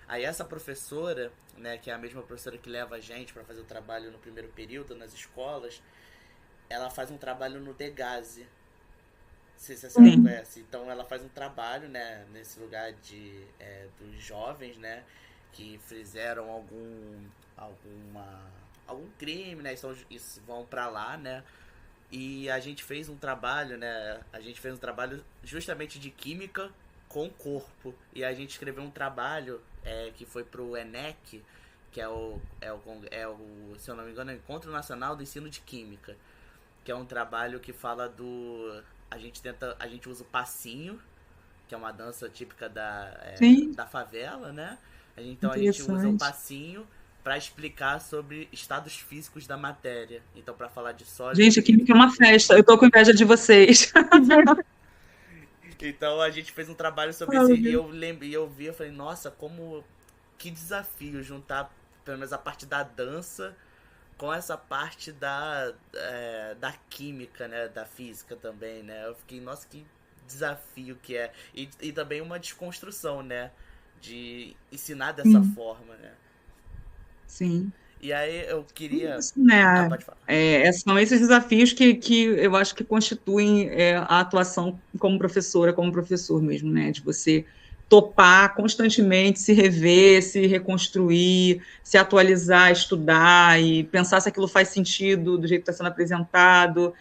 Aí essa professora, né, que é a mesma professora que leva a gente para fazer o trabalho no primeiro período nas escolas, ela faz um trabalho no Degaze. Se você conhece. Então ela faz um trabalho, né, nesse lugar dos jovens, né, que fizeram algum crime, né, isso vão pra lá, né, e a gente fez um trabalho, né, justamente de química com o corpo, e a gente escreveu um trabalho que foi pro ENEC, que se eu não me engano, é o Encontro Nacional do Ensino de Química, que é um trabalho que fala a gente usa o passinho, que é uma dança típica da favela, né? Então a gente usa o passinho para explicar sobre estados físicos da matéria. Então, para falar de sólido... Gente, aqui é uma festa, eu tô com inveja de vocês. Então a gente fez um trabalho sobre isso, e eu vi, eu falei, nossa, que desafio juntar pelo menos a parte da dança com essa parte da química, né, da física também, né, eu fiquei, nossa, que desafio que é, e também uma desconstrução, né, de ensinar dessa forma, né. Sim. E aí eu queria... Isso, né? Pode falar. São esses desafios que eu acho que constituem a atuação como professora, como professor mesmo, né, de você topar constantemente, se rever, se reconstruir, se atualizar, estudar e pensar se aquilo faz sentido do jeito que está sendo apresentado,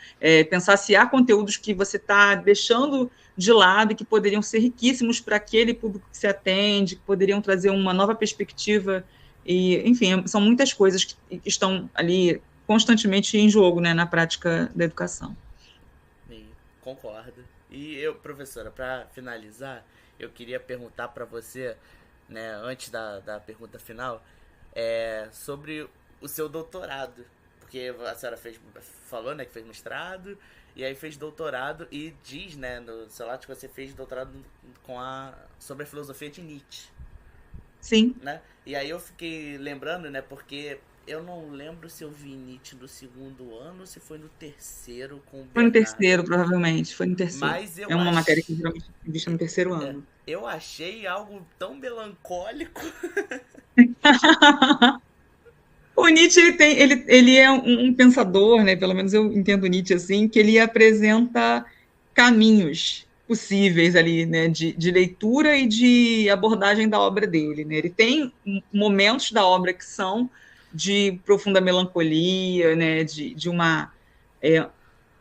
pensar se há conteúdos que você está deixando de lado e que poderiam ser riquíssimos para aquele público que se atende, que poderiam trazer uma nova perspectiva, e, enfim, são muitas coisas que estão ali constantemente em jogo, né, na prática da educação. Sim, concordo. E professora, para finalizar, eu queria perguntar para você, né, antes da pergunta final, sobre o seu doutorado, porque a senhora falou, né, que fez mestrado e aí fez doutorado, e diz, né, no seu lado que você fez doutorado sobre a filosofia de Nietzsche. sim. né? E aí eu fiquei lembrando, né? Porque eu não lembro se eu vi Nietzsche no segundo ano ou se foi no terceiro com o Foi no Bernardo. terceiro, provavelmente, foi no terceiro. Mas É uma matéria que geralmente é vista no terceiro ano. eu achei algo tão melancólico. O Nietzsche ele é um pensador, né? Pelo menos eu entendo Nietzsche assim, que ele apresenta caminhos possíveis ali, né? De leitura e de abordagem da obra dele, né? Ele tem momentos da obra que são de profunda melancolia, né? É,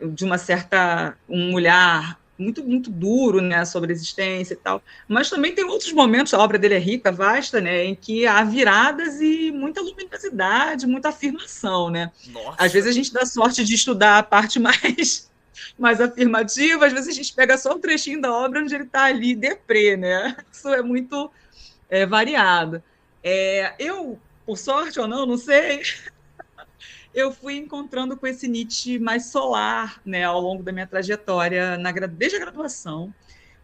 de uma certa um olhar muito duro, né, sobre a existência e tal, mas também tem outros momentos, a obra dele é rica, vasta, né, em que há viradas e muita luminosidade, muita afirmação, né. Às Nossa. vezes a gente dá sorte de estudar a parte mais afirmativa, às vezes a gente pega só um trechinho da obra onde ele está ali deprê, né. Isso é muito variado. Eu, por sorte ou não sei, eu fui encontrando com esse Nietzsche mais solar, né, ao longo da minha trajetória, desde a graduação.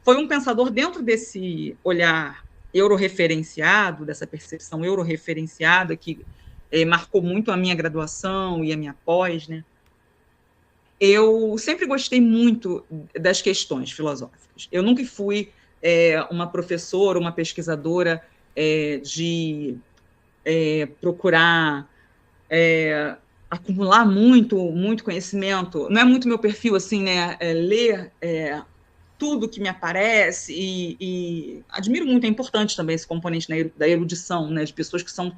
Foi um pensador dentro desse olhar euroreferenciado, dessa percepção euroreferenciada, que marcou muito a minha graduação e a minha pós, né? Eu sempre gostei muito das questões filosóficas. Eu nunca fui uma professora, uma pesquisadora de procurar acumular muito conhecimento. Não é muito meu perfil, assim, né? Ler tudo que me aparece e admiro muito, é importante também esse componente da erudição, né? De pessoas que são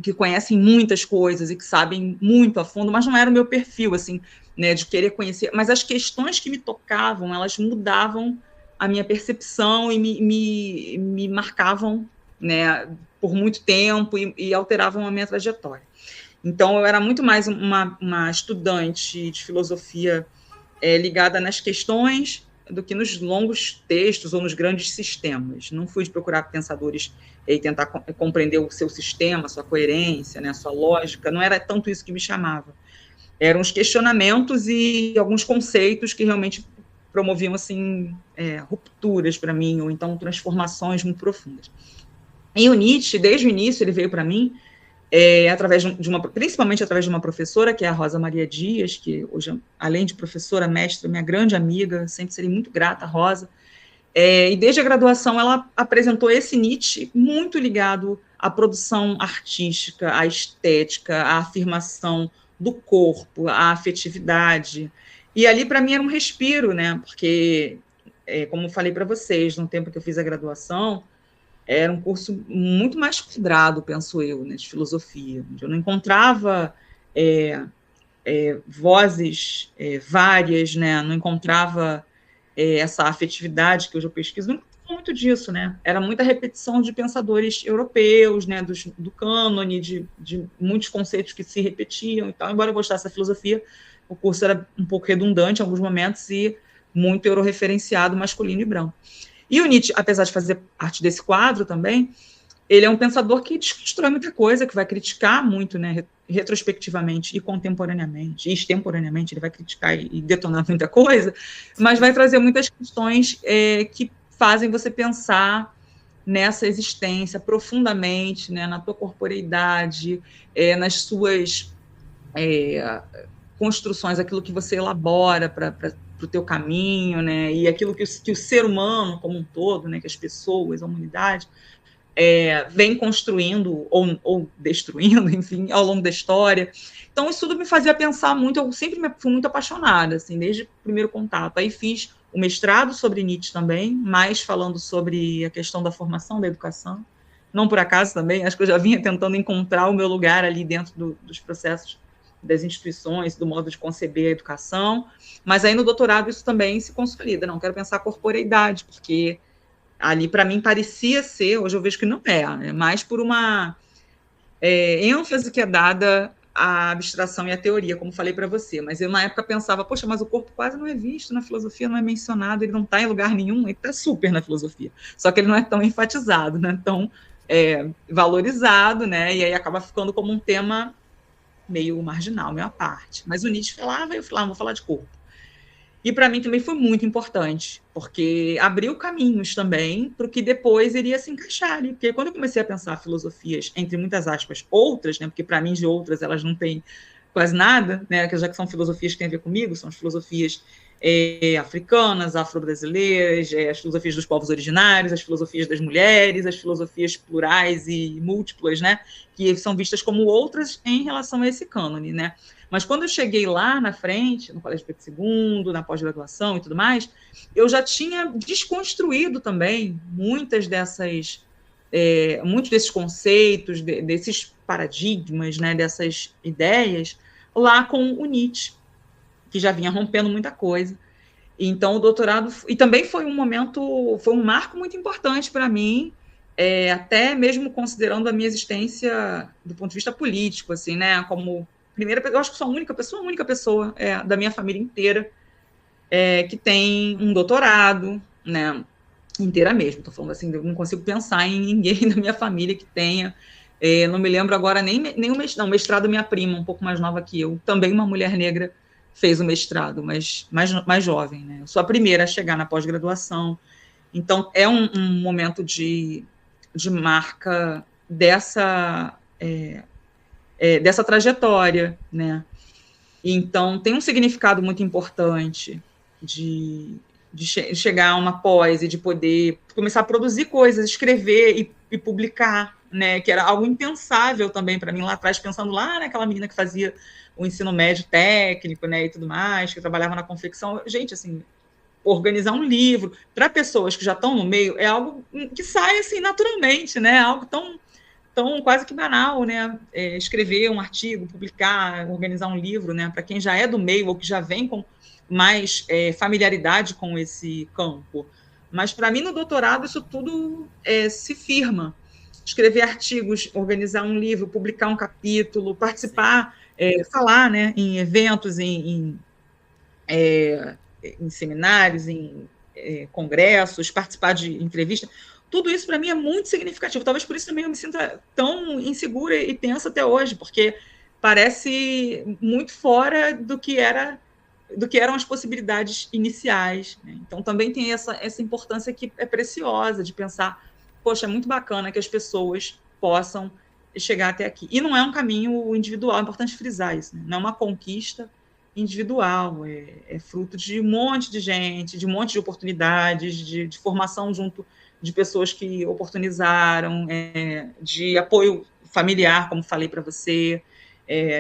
que conhecem muitas coisas e que sabem muito a fundo, mas não era o meu perfil, assim, né? De querer conhecer. Mas as questões que me tocavam, elas mudavam a minha percepção e me marcavam, né? Por muito tempo e alteravam a minha trajetória. Então, eu era muito mais uma estudante de filosofia ligada nas questões do que nos longos textos ou nos grandes sistemas. Não fui de procurar pensadores e tentar compreender o seu sistema, a sua coerência, né, a sua lógica. Não era tanto isso que me chamava. Eram os questionamentos e alguns conceitos que realmente promoviam assim, rupturas para mim, ou então transformações muito profundas. E o Nietzsche, desde o início, ele veio para mim principalmente através de uma professora, que é a Rosa Maria Dias, que hoje, além de professora, mestra, minha grande amiga, sempre serei muito grata, Rosa. E desde a graduação ela apresentou esse Nietzsche muito ligado à produção artística, à estética, à afirmação do corpo, à afetividade. E ali, para mim, era um respiro, né? Porque, como eu falei para vocês, no tempo que eu fiz a graduação, era um curso muito mais quadrado, penso eu, né, de filosofia, onde eu não encontrava vozes várias, né, não encontrava essa afetividade que hoje eu pesquiso, não encontrava muito disso, né, era muita repetição de pensadores europeus, né, do cânone, de muitos conceitos que se repetiam e tal, embora eu gostasse da filosofia, o curso era um pouco redundante em alguns momentos e muito euroreferenciado, masculino e branco. E o Nietzsche, apesar de fazer parte desse quadro também, ele é um pensador que desconstrói muita coisa, que vai criticar muito, né, retrospectivamente e contemporaneamente, e extemporaneamente, ele vai criticar e detonar muita coisa, mas vai trazer muitas questões que fazem você pensar nessa existência profundamente, né, na tua corporeidade, nas suas construções, aquilo que você elabora para o teu caminho, né, e aquilo que o ser humano como um todo, né, que as pessoas, a humanidade, vem construindo ou destruindo, enfim, ao longo da história. Então, isso tudo me fazia pensar muito, eu sempre fui muito apaixonada, assim, desde o primeiro contato. Aí fiz o mestrado sobre Nietzsche também, mais falando sobre a questão da formação, da educação. Não por acaso também, acho que eu já vinha tentando encontrar o meu lugar ali dentro dos processos das instituições, do modo de conceber a educação, mas aí no doutorado isso também se consolida. Não, quero pensar a corporeidade, porque ali para mim parecia ser, hoje eu vejo que não é mais por uma ênfase que é dada à abstração e à teoria, como falei para você, mas eu na época pensava, poxa, mas o corpo quase não é visto na filosofia, não é mencionado, ele não está em lugar nenhum, ele está super na filosofia, só que ele não é tão enfatizado, né, tão valorizado, né, e aí acaba ficando como um tema meio marginal, meio à parte. Mas o Nietzsche falava, eu falava, vou falar de corpo. E para mim também foi muito importante, porque abriu caminhos também para o que depois iria se encaixar ali. Porque quando eu comecei a pensar filosofias, entre muitas aspas, outras, né, porque para mim de outras elas não têm quase nada, né, já que são filosofias que têm a ver comigo, são as filosofias africanas, afro-brasileiras, as filosofias dos povos originários, as filosofias das mulheres, as filosofias plurais e múltiplas, né, que são vistas como outras em relação a esse cânone, né. Mas quando eu cheguei lá na frente, no Colégio Pedro II, na pós-graduação e tudo mais, eu já tinha desconstruído também muitos desses conceitos, desses paradigmas, né, dessas ideias, lá com o Nietzsche, que já vinha rompendo muita coisa. Então, o doutorado... E também foi um marco muito importante para mim, até mesmo considerando a minha existência do ponto de vista político, assim, né, como... eu acho que sou a única pessoa da minha família inteira que tem um doutorado, né, inteira mesmo, estou falando assim, eu não consigo pensar em ninguém da minha família que tenha, não me lembro agora nem o mestrado, minha prima, um pouco mais nova que eu, também uma mulher negra, fez o mestrado, mas mais jovem, né, eu sou a primeira a chegar na pós-graduação, então é um momento de marca dessa trajetória, né? Então, tem um significado muito importante de chegar a uma pós e de poder começar a produzir coisas, escrever e publicar, né? Que era algo impensável também para mim lá atrás, pensando lá naquela menina que fazia o ensino médio técnico, né, e tudo mais, que trabalhava na confecção. Gente, assim, organizar um livro para pessoas que já estão no meio é algo que sai assim naturalmente, né? Algo tão quase que banal, né? Escrever um artigo, publicar, organizar um livro, né? Para quem já é do meio ou que já vem com mais familiaridade com esse campo. Mas para mim no doutorado isso tudo se firma. Escrever artigos, organizar um livro, publicar um capítulo, participar, falar, né? Em eventos, em seminários, em congressos, participar de entrevistas. Tudo isso para mim é muito significativo. Talvez por isso também eu me sinta tão insegura e tensa até hoje, porque parece muito fora do que eram as possibilidades iniciais, né? Então também tem essa importância que é preciosa de pensar, poxa, é muito bacana que as pessoas possam chegar até aqui. E não é um caminho individual, é importante frisar isso, né? Não é uma conquista individual, é fruto de um monte de gente, de um monte de oportunidades, de formação junto de pessoas que oportunizaram, de apoio familiar, como falei para você,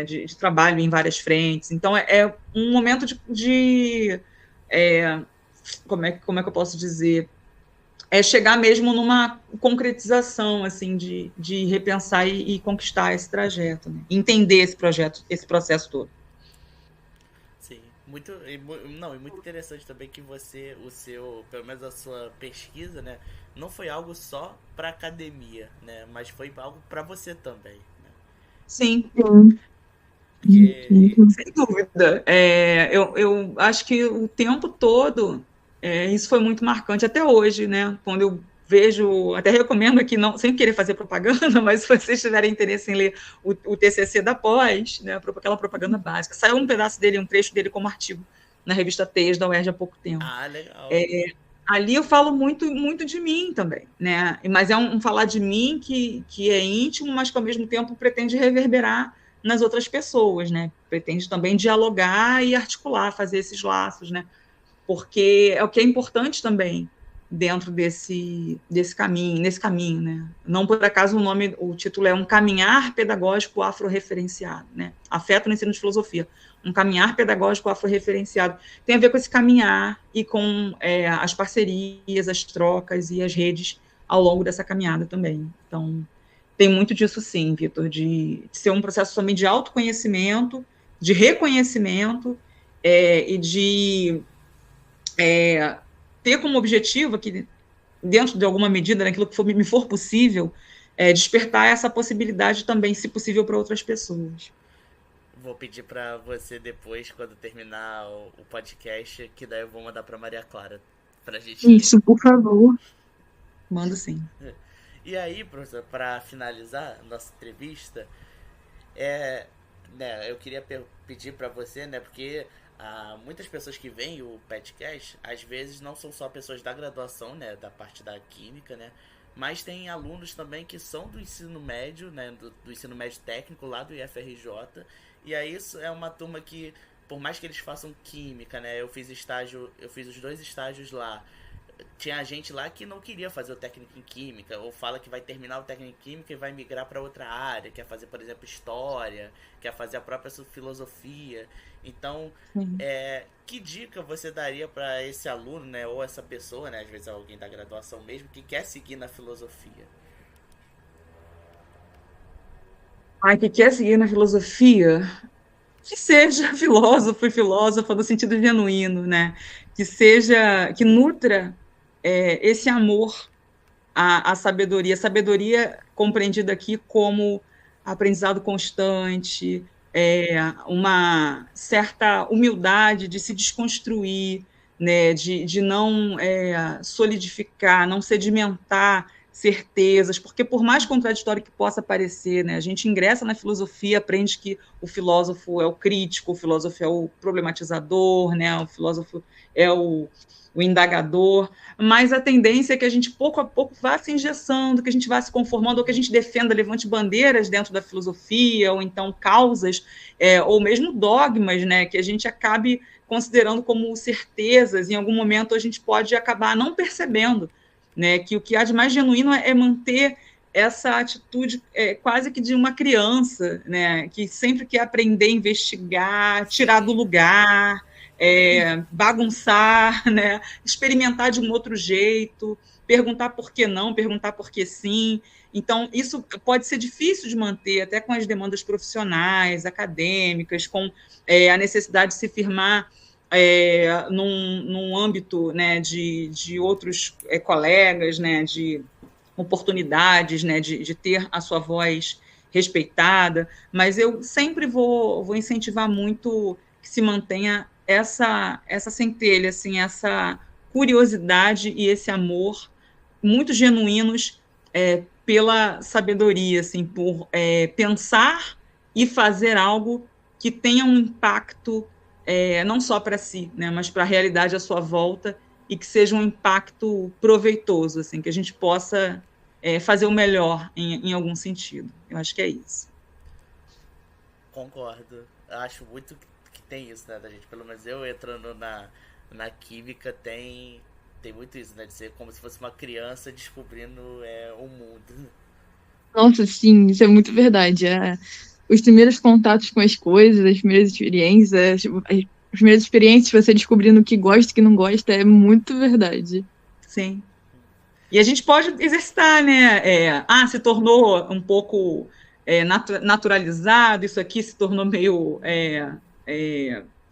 de trabalho em várias frentes. Então, é um momento como é que eu posso dizer? Chegar mesmo numa concretização, assim, de repensar e conquistar esse trajeto, né? Entender esse processo todo. Sim, e muito interessante também que pelo menos a sua pesquisa, né, não foi algo só para academia, né, mas foi algo para você também, né? Sim. Porque... Sem dúvida. Eu acho que o tempo todo isso foi muito marcante até hoje, né? Quando eu vejo, até recomendo aqui, não, sem querer fazer propaganda, mas se vocês tiverem interesse em ler o TCC da pós, né, aquela propaganda básica, saiu um pedaço dele, um trecho dele como artigo na revista Teias da UERJ há pouco tempo. Ah, legal. Ali eu falo muito, muito de mim também, né? Mas é um falar de mim que é íntimo, mas que ao mesmo tempo pretende reverberar nas outras pessoas, né? Pretende também dialogar e articular, fazer esses laços, né? Porque é o que é importante também dentro nesse caminho, né? Não por acaso o título é Um Caminhar Pedagógico Afro-Referenciado, né? Afeto no ensino de filosofia. Um caminhar pedagógico afro-referenciado. Tem a ver com esse caminhar e com as parcerias, as trocas e as redes ao longo dessa caminhada também. Então, tem muito disso sim, Vitor, de ser um processo também de autoconhecimento, de reconhecimento e de ter como objetivo que, dentro de alguma medida, naquilo que me for possível, despertar essa possibilidade também, se possível, para outras pessoas. Vou pedir para você depois, quando terminar o podcast, que daí eu vou mandar para Maria Clara, pra gente Isso, por favor. Mando sim. E aí, professor, para finalizar nossa entrevista, né, eu queria pedir para você, né, porque Muitas pessoas que veem o podcast, às vezes não são só pessoas da graduação, né, da parte da química, né, mas tem alunos também que são do ensino médio, né, do ensino médio técnico lá do IFRJ, e aí isso é uma turma que, por mais que eles façam química, né, eu fiz os 2 estágios lá. Tinha gente lá que não queria fazer o técnico em química, ou fala que vai terminar o técnico em química e vai migrar para outra área, quer fazer, por exemplo, história, quer fazer a própria filosofia. Então, Sim. que dica você daria para esse aluno, né, ou essa pessoa, né, às vezes é alguém da graduação mesmo, que quer seguir na filosofia? Ai, que quer seguir na filosofia? Que seja filósofo e filósofa no sentido genuíno, né? Que seja, que nutra esse amor à sabedoria. Sabedoria compreendida aqui como aprendizado constante, uma certa humildade de se desconstruir, né? De não solidificar, não sedimentar certezas, porque por mais contraditório que possa parecer, né, a gente ingressa na filosofia, aprende que o filósofo é o crítico, o filósofo é o problematizador, né, o filósofo é o indagador, mas a tendência é que a gente pouco a pouco vá se engessando, que a gente vá se conformando, ou que a gente defenda, levante bandeiras dentro da filosofia, ou então causas, ou mesmo dogmas, né, que a gente acabe considerando como certezas, em algum momento a gente pode acabar não percebendo, né, que o que há de mais genuíno é manter essa atitude quase que de uma criança, né, que sempre quer aprender, investigar, tirar do lugar, bagunçar, né, experimentar de um outro jeito, perguntar por que não, perguntar por que sim. Então, isso pode ser difícil de manter, até com as demandas profissionais, acadêmicas, com a necessidade de se firmar num âmbito, né, de outros colegas, né, de oportunidades, né, de ter a sua voz respeitada, mas eu sempre vou incentivar muito que se mantenha essa centelha, assim, essa curiosidade e esse amor muito genuínos pela sabedoria, assim, por pensar e fazer algo que tenha um impacto não só para si, né, mas para a realidade à sua volta e que seja um impacto proveitoso, assim, que a gente possa fazer o melhor em algum sentido. Eu acho que é isso. Concordo. Eu acho muito que tem isso, né, da gente. Pelo menos eu entrando na química tem muito isso, né, de ser como se fosse uma criança descobrindo o mundo. Nossa, sim, isso é muito verdade. Os primeiros contatos com as coisas, as primeiras experiências, tipo, as primeiras experiências, você descobrindo o que gosta e o que não gosta, é muito verdade. Sim. E a gente pode exercitar, né? Se tornou um pouco naturalizado, isso aqui se tornou meio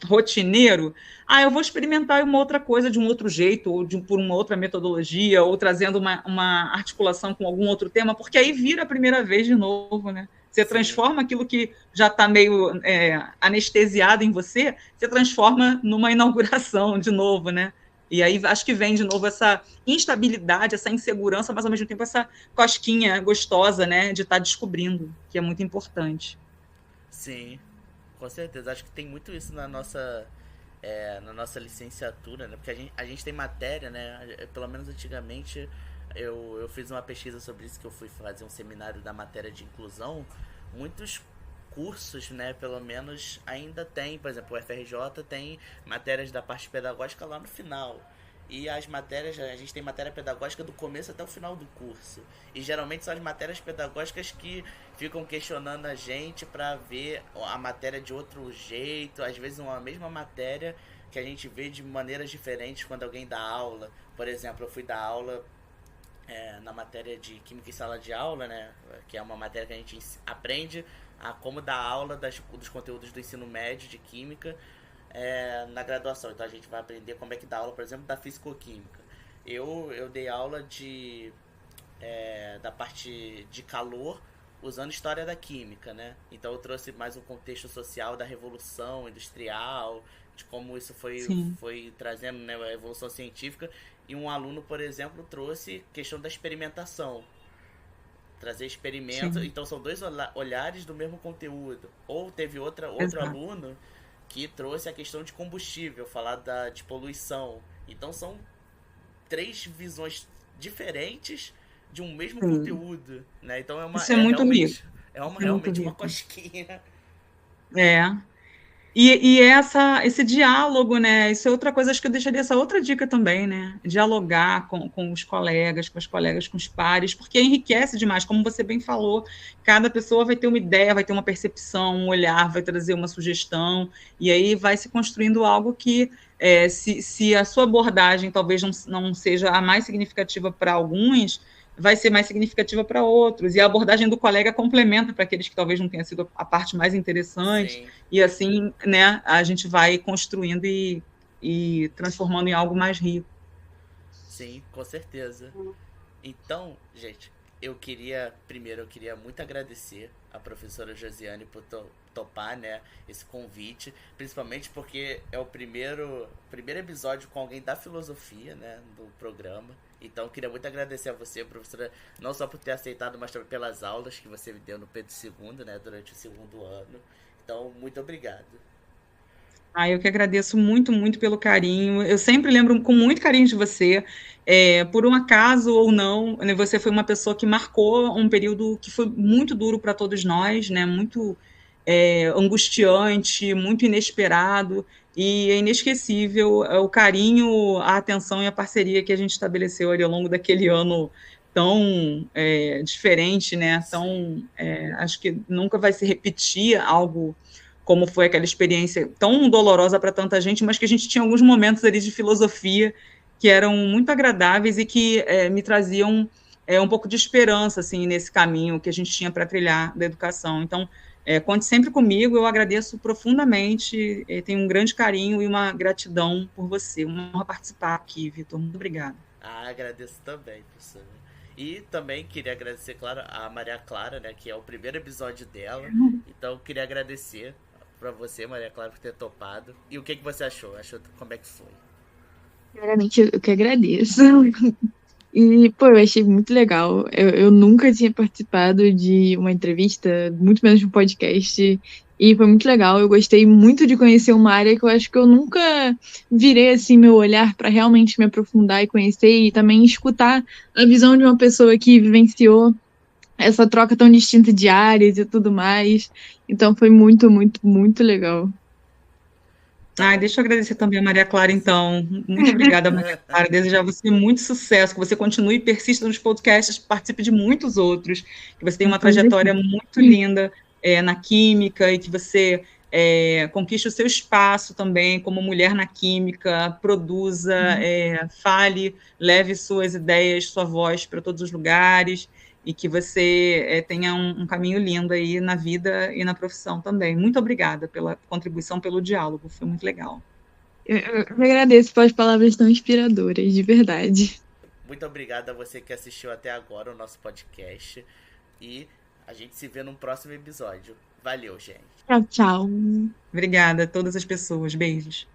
rotineiro. Eu vou experimentar uma outra coisa de um outro jeito, ou por uma outra metodologia, ou trazendo uma articulação com algum outro tema, porque aí vira a primeira vez de novo, né? Você Sim. transforma aquilo que já está meio anestesiado em você, você transforma numa inauguração de novo, né? E aí acho que vem de novo essa instabilidade, essa insegurança, mas ao mesmo tempo essa cosquinha gostosa, né, de estar descobrindo, que é muito importante. Sim, com certeza. Acho que tem muito isso na nossa licenciatura, né? Porque a gente tem matéria, né? Pelo menos antigamente eu fiz uma pesquisa sobre isso, que eu fui fazer um seminário da matéria de inclusão. Muitos cursos, né, pelo menos ainda tem, por exemplo, o FRJ tem matérias da parte pedagógica lá no final. E as matérias, a gente tem matéria pedagógica do começo até o final do curso. E geralmente são as matérias pedagógicas que ficam questionando a gente para ver a matéria de outro jeito, às vezes uma mesma matéria que a gente vê de maneiras diferentes quando alguém dá aula. Por exemplo, eu fui dar aula na matéria de Química em Sala de Aula, né? Que é uma matéria que a gente aprende a como dar aula dos conteúdos do ensino médio de Química na graduação. Então a gente vai aprender como é que dá aula, por exemplo, da Fisicoquímica. Eu dei aula da parte de calor usando história da química, né? Então eu trouxe mais um contexto social da revolução industrial, de como isso foi trazendo, né, a evolução científica. E um aluno, por exemplo, trouxe questão da experimentação, trazer experimentos. Sim, Então são dois olhares do mesmo conteúdo. Ou teve outro exato. aluno que trouxe a questão de combustível, falar de poluição. Então são 3 visões diferentes de um mesmo conteúdo, né? Então Isso é muito rico. Realmente uma cosquinha. É. E esse diálogo, né? Isso é outra coisa, acho que eu deixaria essa outra dica também, né? Dialogar com os colegas, com as colegas, com os pares, porque enriquece demais, como você bem falou, cada pessoa vai ter uma ideia, vai ter uma percepção, um olhar, vai trazer uma sugestão, e aí vai se construindo algo que, se a sua abordagem talvez não seja a mais significativa para alguns, vai ser mais significativa para outros, e a abordagem do colega complementa para aqueles que talvez não tenha sido a parte mais interessante. Sim. E assim, né, a gente vai construindo e transformando em algo mais rico. Sim, com certeza. Então, gente, eu queria muito agradecer a professora Josiane por topar, né, esse convite, principalmente porque é o primeiro episódio com alguém da filosofia, né, do programa. Então, eu queria muito agradecer a você, professora, não só por ter aceitado, mas também pelas aulas que você me deu no Pedro II, né, durante o 2º ano. Então, muito obrigado. Eu que agradeço muito, muito pelo carinho. Eu sempre lembro com muito carinho de você. Por um acaso ou não, né, você foi uma pessoa que marcou um período que foi muito duro para todos nós, né? Muito angustiante, muito inesperado. E é inesquecível o carinho, a atenção e a parceria que a gente estabeleceu ali ao longo daquele ano tão diferente, né? Tão, acho que nunca vai se repetir algo como foi aquela experiência tão dolorosa para tanta gente, mas que a gente tinha alguns momentos ali de filosofia que eram muito agradáveis e que me traziam um pouco de esperança assim nesse caminho que a gente tinha para trilhar da educação. Então, conte sempre comigo, eu agradeço profundamente, tenho um grande carinho e uma gratidão por você. Uma honra participar aqui, Vitor. Muito obrigada. Agradeço também, professora. E também queria agradecer, claro, a Maria Clara, né, que é o primeiro episódio dela. Então, queria agradecer para você, Maria Clara, por ter topado. E o que você achou? Como é que foi? Primeiramente, eu que agradeço. E, pô, eu achei muito legal. Eu nunca tinha participado de uma entrevista, muito menos de um podcast. E foi muito legal. Eu gostei muito de conhecer uma área que eu acho que eu nunca virei assim meu olhar para realmente me aprofundar e conhecer e também escutar a visão de uma pessoa que vivenciou essa troca tão distinta de áreas e tudo mais. Então foi muito, muito, muito legal. Deixa eu agradecer também a Maria Clara, então. Muito obrigada, Maria Clara. Desejar a você muito sucesso, que você continue e persista nos podcasts, participe de muitos outros, que você tenha uma trajetória muito linda na química e que você conquiste o seu espaço também como mulher na química, produza, fale, leve suas ideias, sua voz para todos os lugares e que você tenha um caminho lindo aí na vida e na profissão também. Muito obrigada pela contribuição, pelo diálogo, foi muito legal. Eu agradeço pelas palavras tão inspiradoras, de verdade. Muito obrigado a você que assistiu até agora o nosso podcast e a gente se vê num próximo episódio. Valeu, gente. Tchau, tchau. Obrigada a todas as pessoas. Beijos.